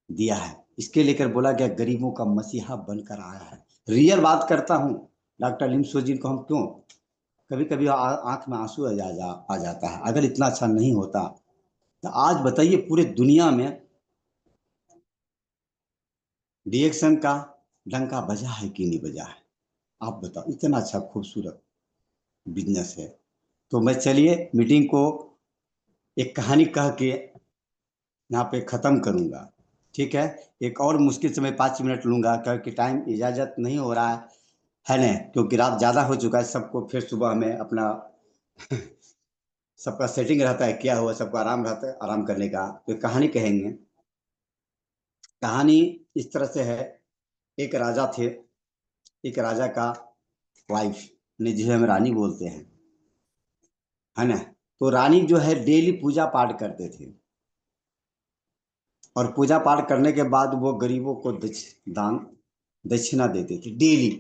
दिया है, इसके लेकर बोला गया गरीबों का मसीहा बनकर आया है। रियल बात करता हूँ, डॉक्टर लिम सुजिन को हम क्यों कभी कभी आंख में आंसू आ जाता है। अगर इतना अच्छा नहीं होता, तो आज बताइए पूरे दुनिया में रिएक्शन का डंका बजा है कि नहीं बजा है? आप बताओ, इतना अच्छा खूबसूरत बिजनेस है। तो मैं चलिए मीटिंग को एक कहानी कह के यहाँ पे ख़त्म करूँगा, ठीक है? एक और मुश्किल से मैं 5 मिनट लूँगा, क्योंकि टाइम इजाज़त नहीं हो रहा है ना, क्योंकि रात ज़्यादा हो चुका है, सबको फिर सुबह में अपना सबका सेटिंग रहता है, क्या हुआ, सबको आराम रहता है आराम करने का। तो कहानी कहेंगे। कहानी इस तरह से है, एक राजा थे, एक राजा का वाइफ ने, जिसे हम रानी बोलते हैं, है ना? तो रानी जो है डेली पूजा पाठ करते थे, और पूजा पाठ करने के बाद वो गरीबों को दान दक्षिणा देते थे डेली।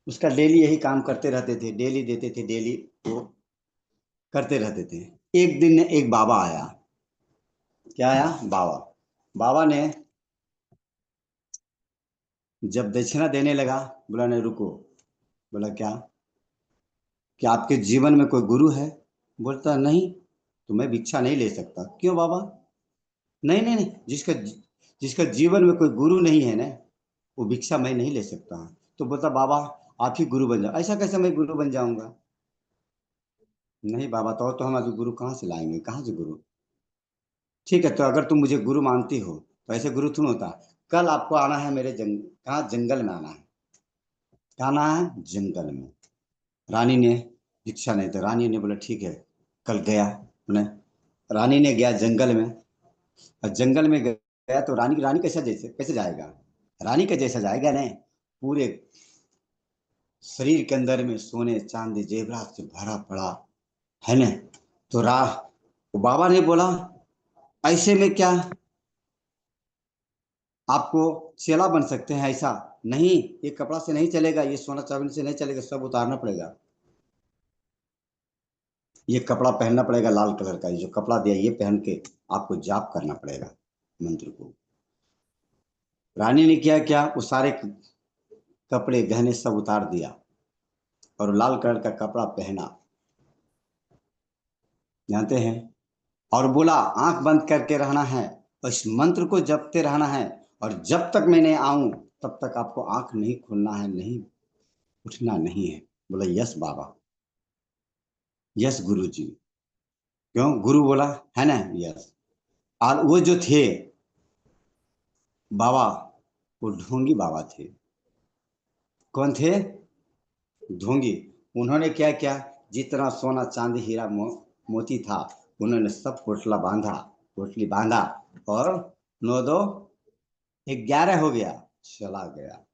उसका डेली यही काम करते रहते थे, डेली देते थे, डेली वो करते रहते थे। एक दिन एक बाबा आया। क्या आया? बाबा। बाबा ने जब दक्षिणा देने लगा, बोला नहीं रुको। बोला क्या? कि आपके जीवन में कोई गुरु है? बोलता नहीं, तो मैं भिक्षा नहीं ले सकता। क्यों बाबा? नहीं नहीं नहीं, जिसका जिसका जीवन में कोई गुरु नहीं है ना, वो भिक्षा मैं नहीं ले सकता। तो बोलता बाबा आप ही गुरु बन जाओ। ऐसा कैसे मैं गुरु बन जाऊंगा? नहीं बाबा, तो हम अभी गुरु कहाँ से लाएंगे, कहाँ से गुरु? ठीक है, तो अगर तुम मुझे गुरु मानती हो तो ऐसे गुरु तुम होता। कल आपको आना है मेरे कहाँ? जंगल में आना है। कहाँ आना है? जंगल में। रानी ने भिक्षा नहीं, तो रानी ने बोला ठीक है, कल गया। ने रानी ने गया जंगल में। और जंगल में गया तो रानी रानी कैसे जाएगा? रानी का जैसा जाएगा नहीं। पूरे शरीर के अंदर में सोने चांदी जेवरात से भरा पड़ा है ना। तो वो बाबा ने बोला ऐसे में क्या आपको चेला बन सकते हैं? ऐसा नहीं, ये कपड़ा से नहीं चलेगा, ये सोना चांदी से नहीं चलेगा, सब उतारना पड़ेगा। ये कपड़ा पहनना पड़ेगा लाल कलर का, ये जो कपड़ा दिया ये पहन के आपको जाप करना पड़ेगा मंत्र को। रानी ने क्या क्या, वो सारे कपड़े गहने सब उतार दिया और लाल कलर का कपड़ा पहना, जानते हैं। और बोला आंख बंद करके रहना है और इस मंत्र को जपते रहना है। और जब तक मैं नहीं आऊं तब तक आपको आंख नहीं खोलना है, नहीं उठना नहीं है। बोला यस बाबा, यस गुरु जी। क्यों? गुरु बोला है ना, यस। और वो जो थे बाबा, वो ढोंगी बाबा थे। कौन थे? ढोंगी। उन्होंने क्या क्या, जितना सोना चांदी हीरा मोती था, उन्होंने सब पोटला बांधा, पोटली बांधा। और 9 2 11 हो गया, चला गया।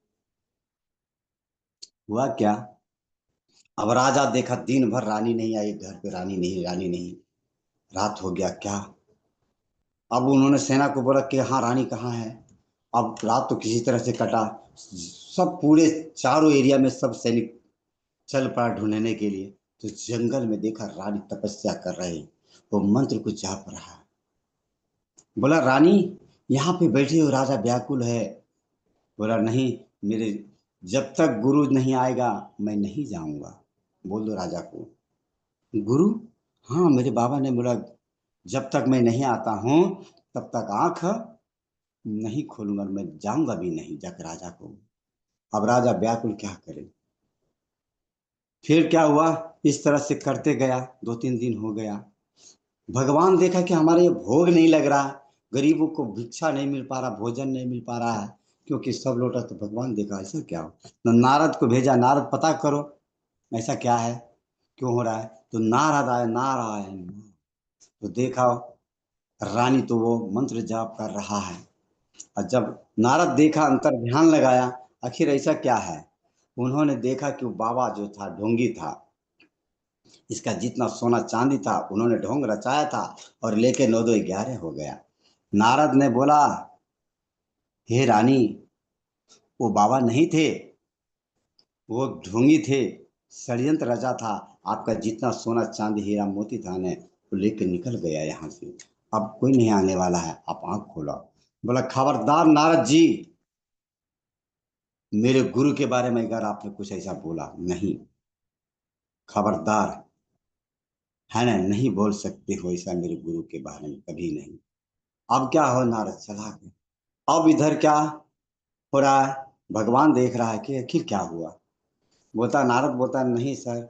हुआ क्या? अब राजा देखा दिन भर रानी नहीं आई घर पे, रानी नहीं, रानी नहीं। रात हो गया क्या? अब उन्होंने सेना को बोला कि हाँ रानी कहाँ है। अब रात तो किसी तरह से कटा। सब पूरे चारों एरिया में सब सैनिक चल पड़ा ढूंढने के लिए। तो जंगल में देखा रानी तपस्या कर रही, वो मंत्र को जाप रहा है। बोला रानी यहाँ पे बैठी हो, राजा व्याकुल है। बोला नहीं, मेरे जब तक गुरु नहीं आएगा मैं नहीं जाऊंगा। बोल दो राजा को। गुरु? हाँ, मेरे बाबा ने बोला जब तक मैं नहीं आता हूँ तब तक आंख नहीं खोलूंगा, मैं जाऊंगा भी नहीं, जाकर राजा को। अब राजा व्याकुल क्या करे। फिर क्या हुआ? इस तरह से करते गया, 2 3 दिन हो गया। भगवान देखा कि हमारे ये भोग नहीं लग रहा, गरीबों को भिक्षा नहीं मिल पा रहा, भोजन नहीं मिल पा रहा है, क्योंकि सब लौटा। तो भगवान देखा ऐसा क्या हो, तो नारद को भेजा, नारद पता करो ऐसा क्या है, क्यों हो रहा है। तो नारद आए, नारायण। तो देखा रानी तो वो मंत्र जाप कर रहा है। और जब नारद देखा, अंतर ध्यान लगाया, आखिर ऐसा क्या है। उन्होंने देखा कि वो बाबा जो था ढोंगी था, इसका जितना सोना चांदी था उन्होंने ढोंग रचाया था, और लेके 9 2 11 हो गया। नारद ने बोला हे रानी, वो बाबा नहीं थे, वो ढोंगी थे, षड्यंत्र रचा था। आपका जितना सोना चांदी हीरा मोती था ने, वो लेके निकल गया यहाँ से। अब कोई नहीं आने वाला है, आप आंख खोला। बोला खबरदार नारद जी, मेरे गुरु के बारे में अगर आपने कुछ ऐसा बोला नहीं, खबरदार, है ना, नहीं बोल सकते हो ऐसा मेरे गुरु के बारे में, कभी नहीं। अब क्या हो, नारद चला गया। अब इधर क्या हो रहा है, भगवान देख रहा है कि आखिर क्या हुआ। बोलता नारद, बोलता नहीं सर,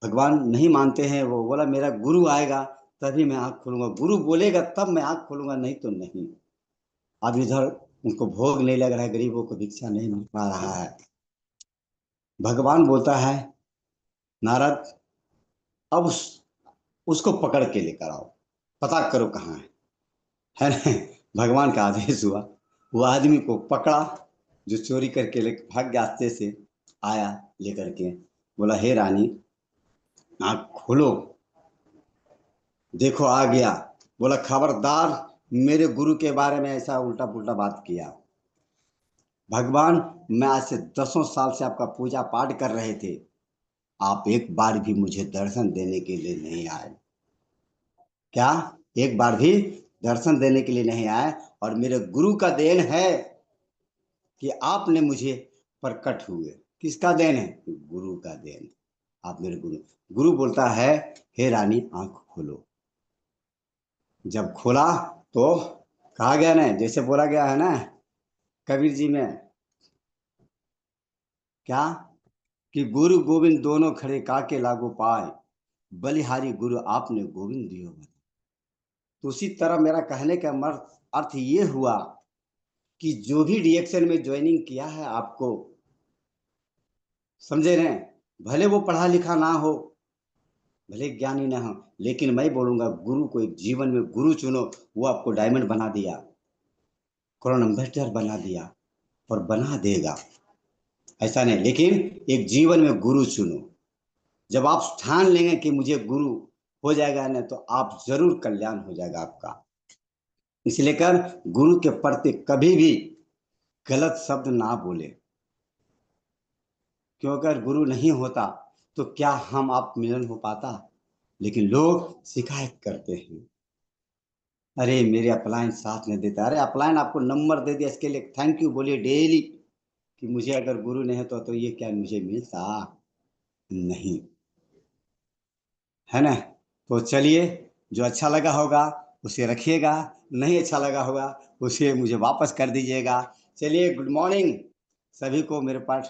भगवान नहीं मानते हैं। वो बोला मेरा गुरु आएगा तभी मैं आँख खोलूंगा, गुरु बोलेगा तब मैं आँख खोलूंगा, नहीं तो नहीं। अब इधर उनको भोग नहीं लग रहा है, गरीबों को भिक्षा नहीं मिल पा रहा है। भगवान बोलता है नारद, अब उसको पकड़ के लेकर आओ, पता करो कहाँ है ना। भगवान का आदेश हुआ, वो आदमी को पकड़ा जो चोरी करके ले भाग गया, रास्ते से आया लेकर के। बोला हे रानी, आँख खोलो, देखो आ गया। बोला खबरदार, मेरे गुरु के बारे में ऐसा उल्टा पुल्टा बात किया। भगवान, मैं आज से 10 साल से आपका पूजा पाठ कर रहे थे, आप एक बार भी मुझे दर्शन देने के लिए नहीं आए। क्या? एक बार भी दर्शन देने के लिए नहीं आए? और मेरे गुरु का देन है कि आपने मुझे प्रकट हुए। किसका देन है? गुरु का देन। आप मेरे गुरु। गुरु बोलता है, हे रानी आंख खोलो। जब खोला तो कहा गया ना, जैसे बोला गया है ना कबीर जी में, क्या कि गुरु गोविंद दोनों खड़े काके लागो पाए, बलिहारी गुरु आपने गोविंद दियो बता। तो उसी तरह मेरा कहने का अर्थ ये हुआ कि जो भी रिएक्शन में ज्वाइनिंग किया है आपको, समझे रहे, भले वो पढ़ा लिखा ना हो, भले ज्ञानी ना हो, लेकिन मैं बोलूंगा गुरु को एक जीवन में गुरु चुनो। वो आपको डायमंड बना दिया, करोड़ एम्बेसडर बना दिया और बना देगा, ऐसा नहीं। लेकिन एक जीवन में गुरु चुनो। जब आप ठान लेंगे कि मुझे गुरु हो जाएगा ना, तो आप जरूर कल्याण हो जाएगा आपका। इसलिए कर गुरु के प्रति कभी भी गलत शब्द ना बोले, क्यों? अगर गुरु नहीं होता तो क्या हम आप मिलन हो पाता? लेकिन लोग शिकायत करते हैं, अरे मेरे अपलाइन साथ नहीं देता। अरे अपलाइन आपको नंबर दे दिया, इसके लिए थैंक यू बोलिए डेली, कि मुझे अगर गुरु नहीं होता तो ये क्या मुझे मिलता? नहीं, है ना? तो चलिए, जो अच्छा लगा होगा उसे रखिएगा, नहीं अच्छा लगा होगा उसे मुझे वापस कर दीजिएगा। चलिए, गुड मॉर्निंग सभी को मेरे पास।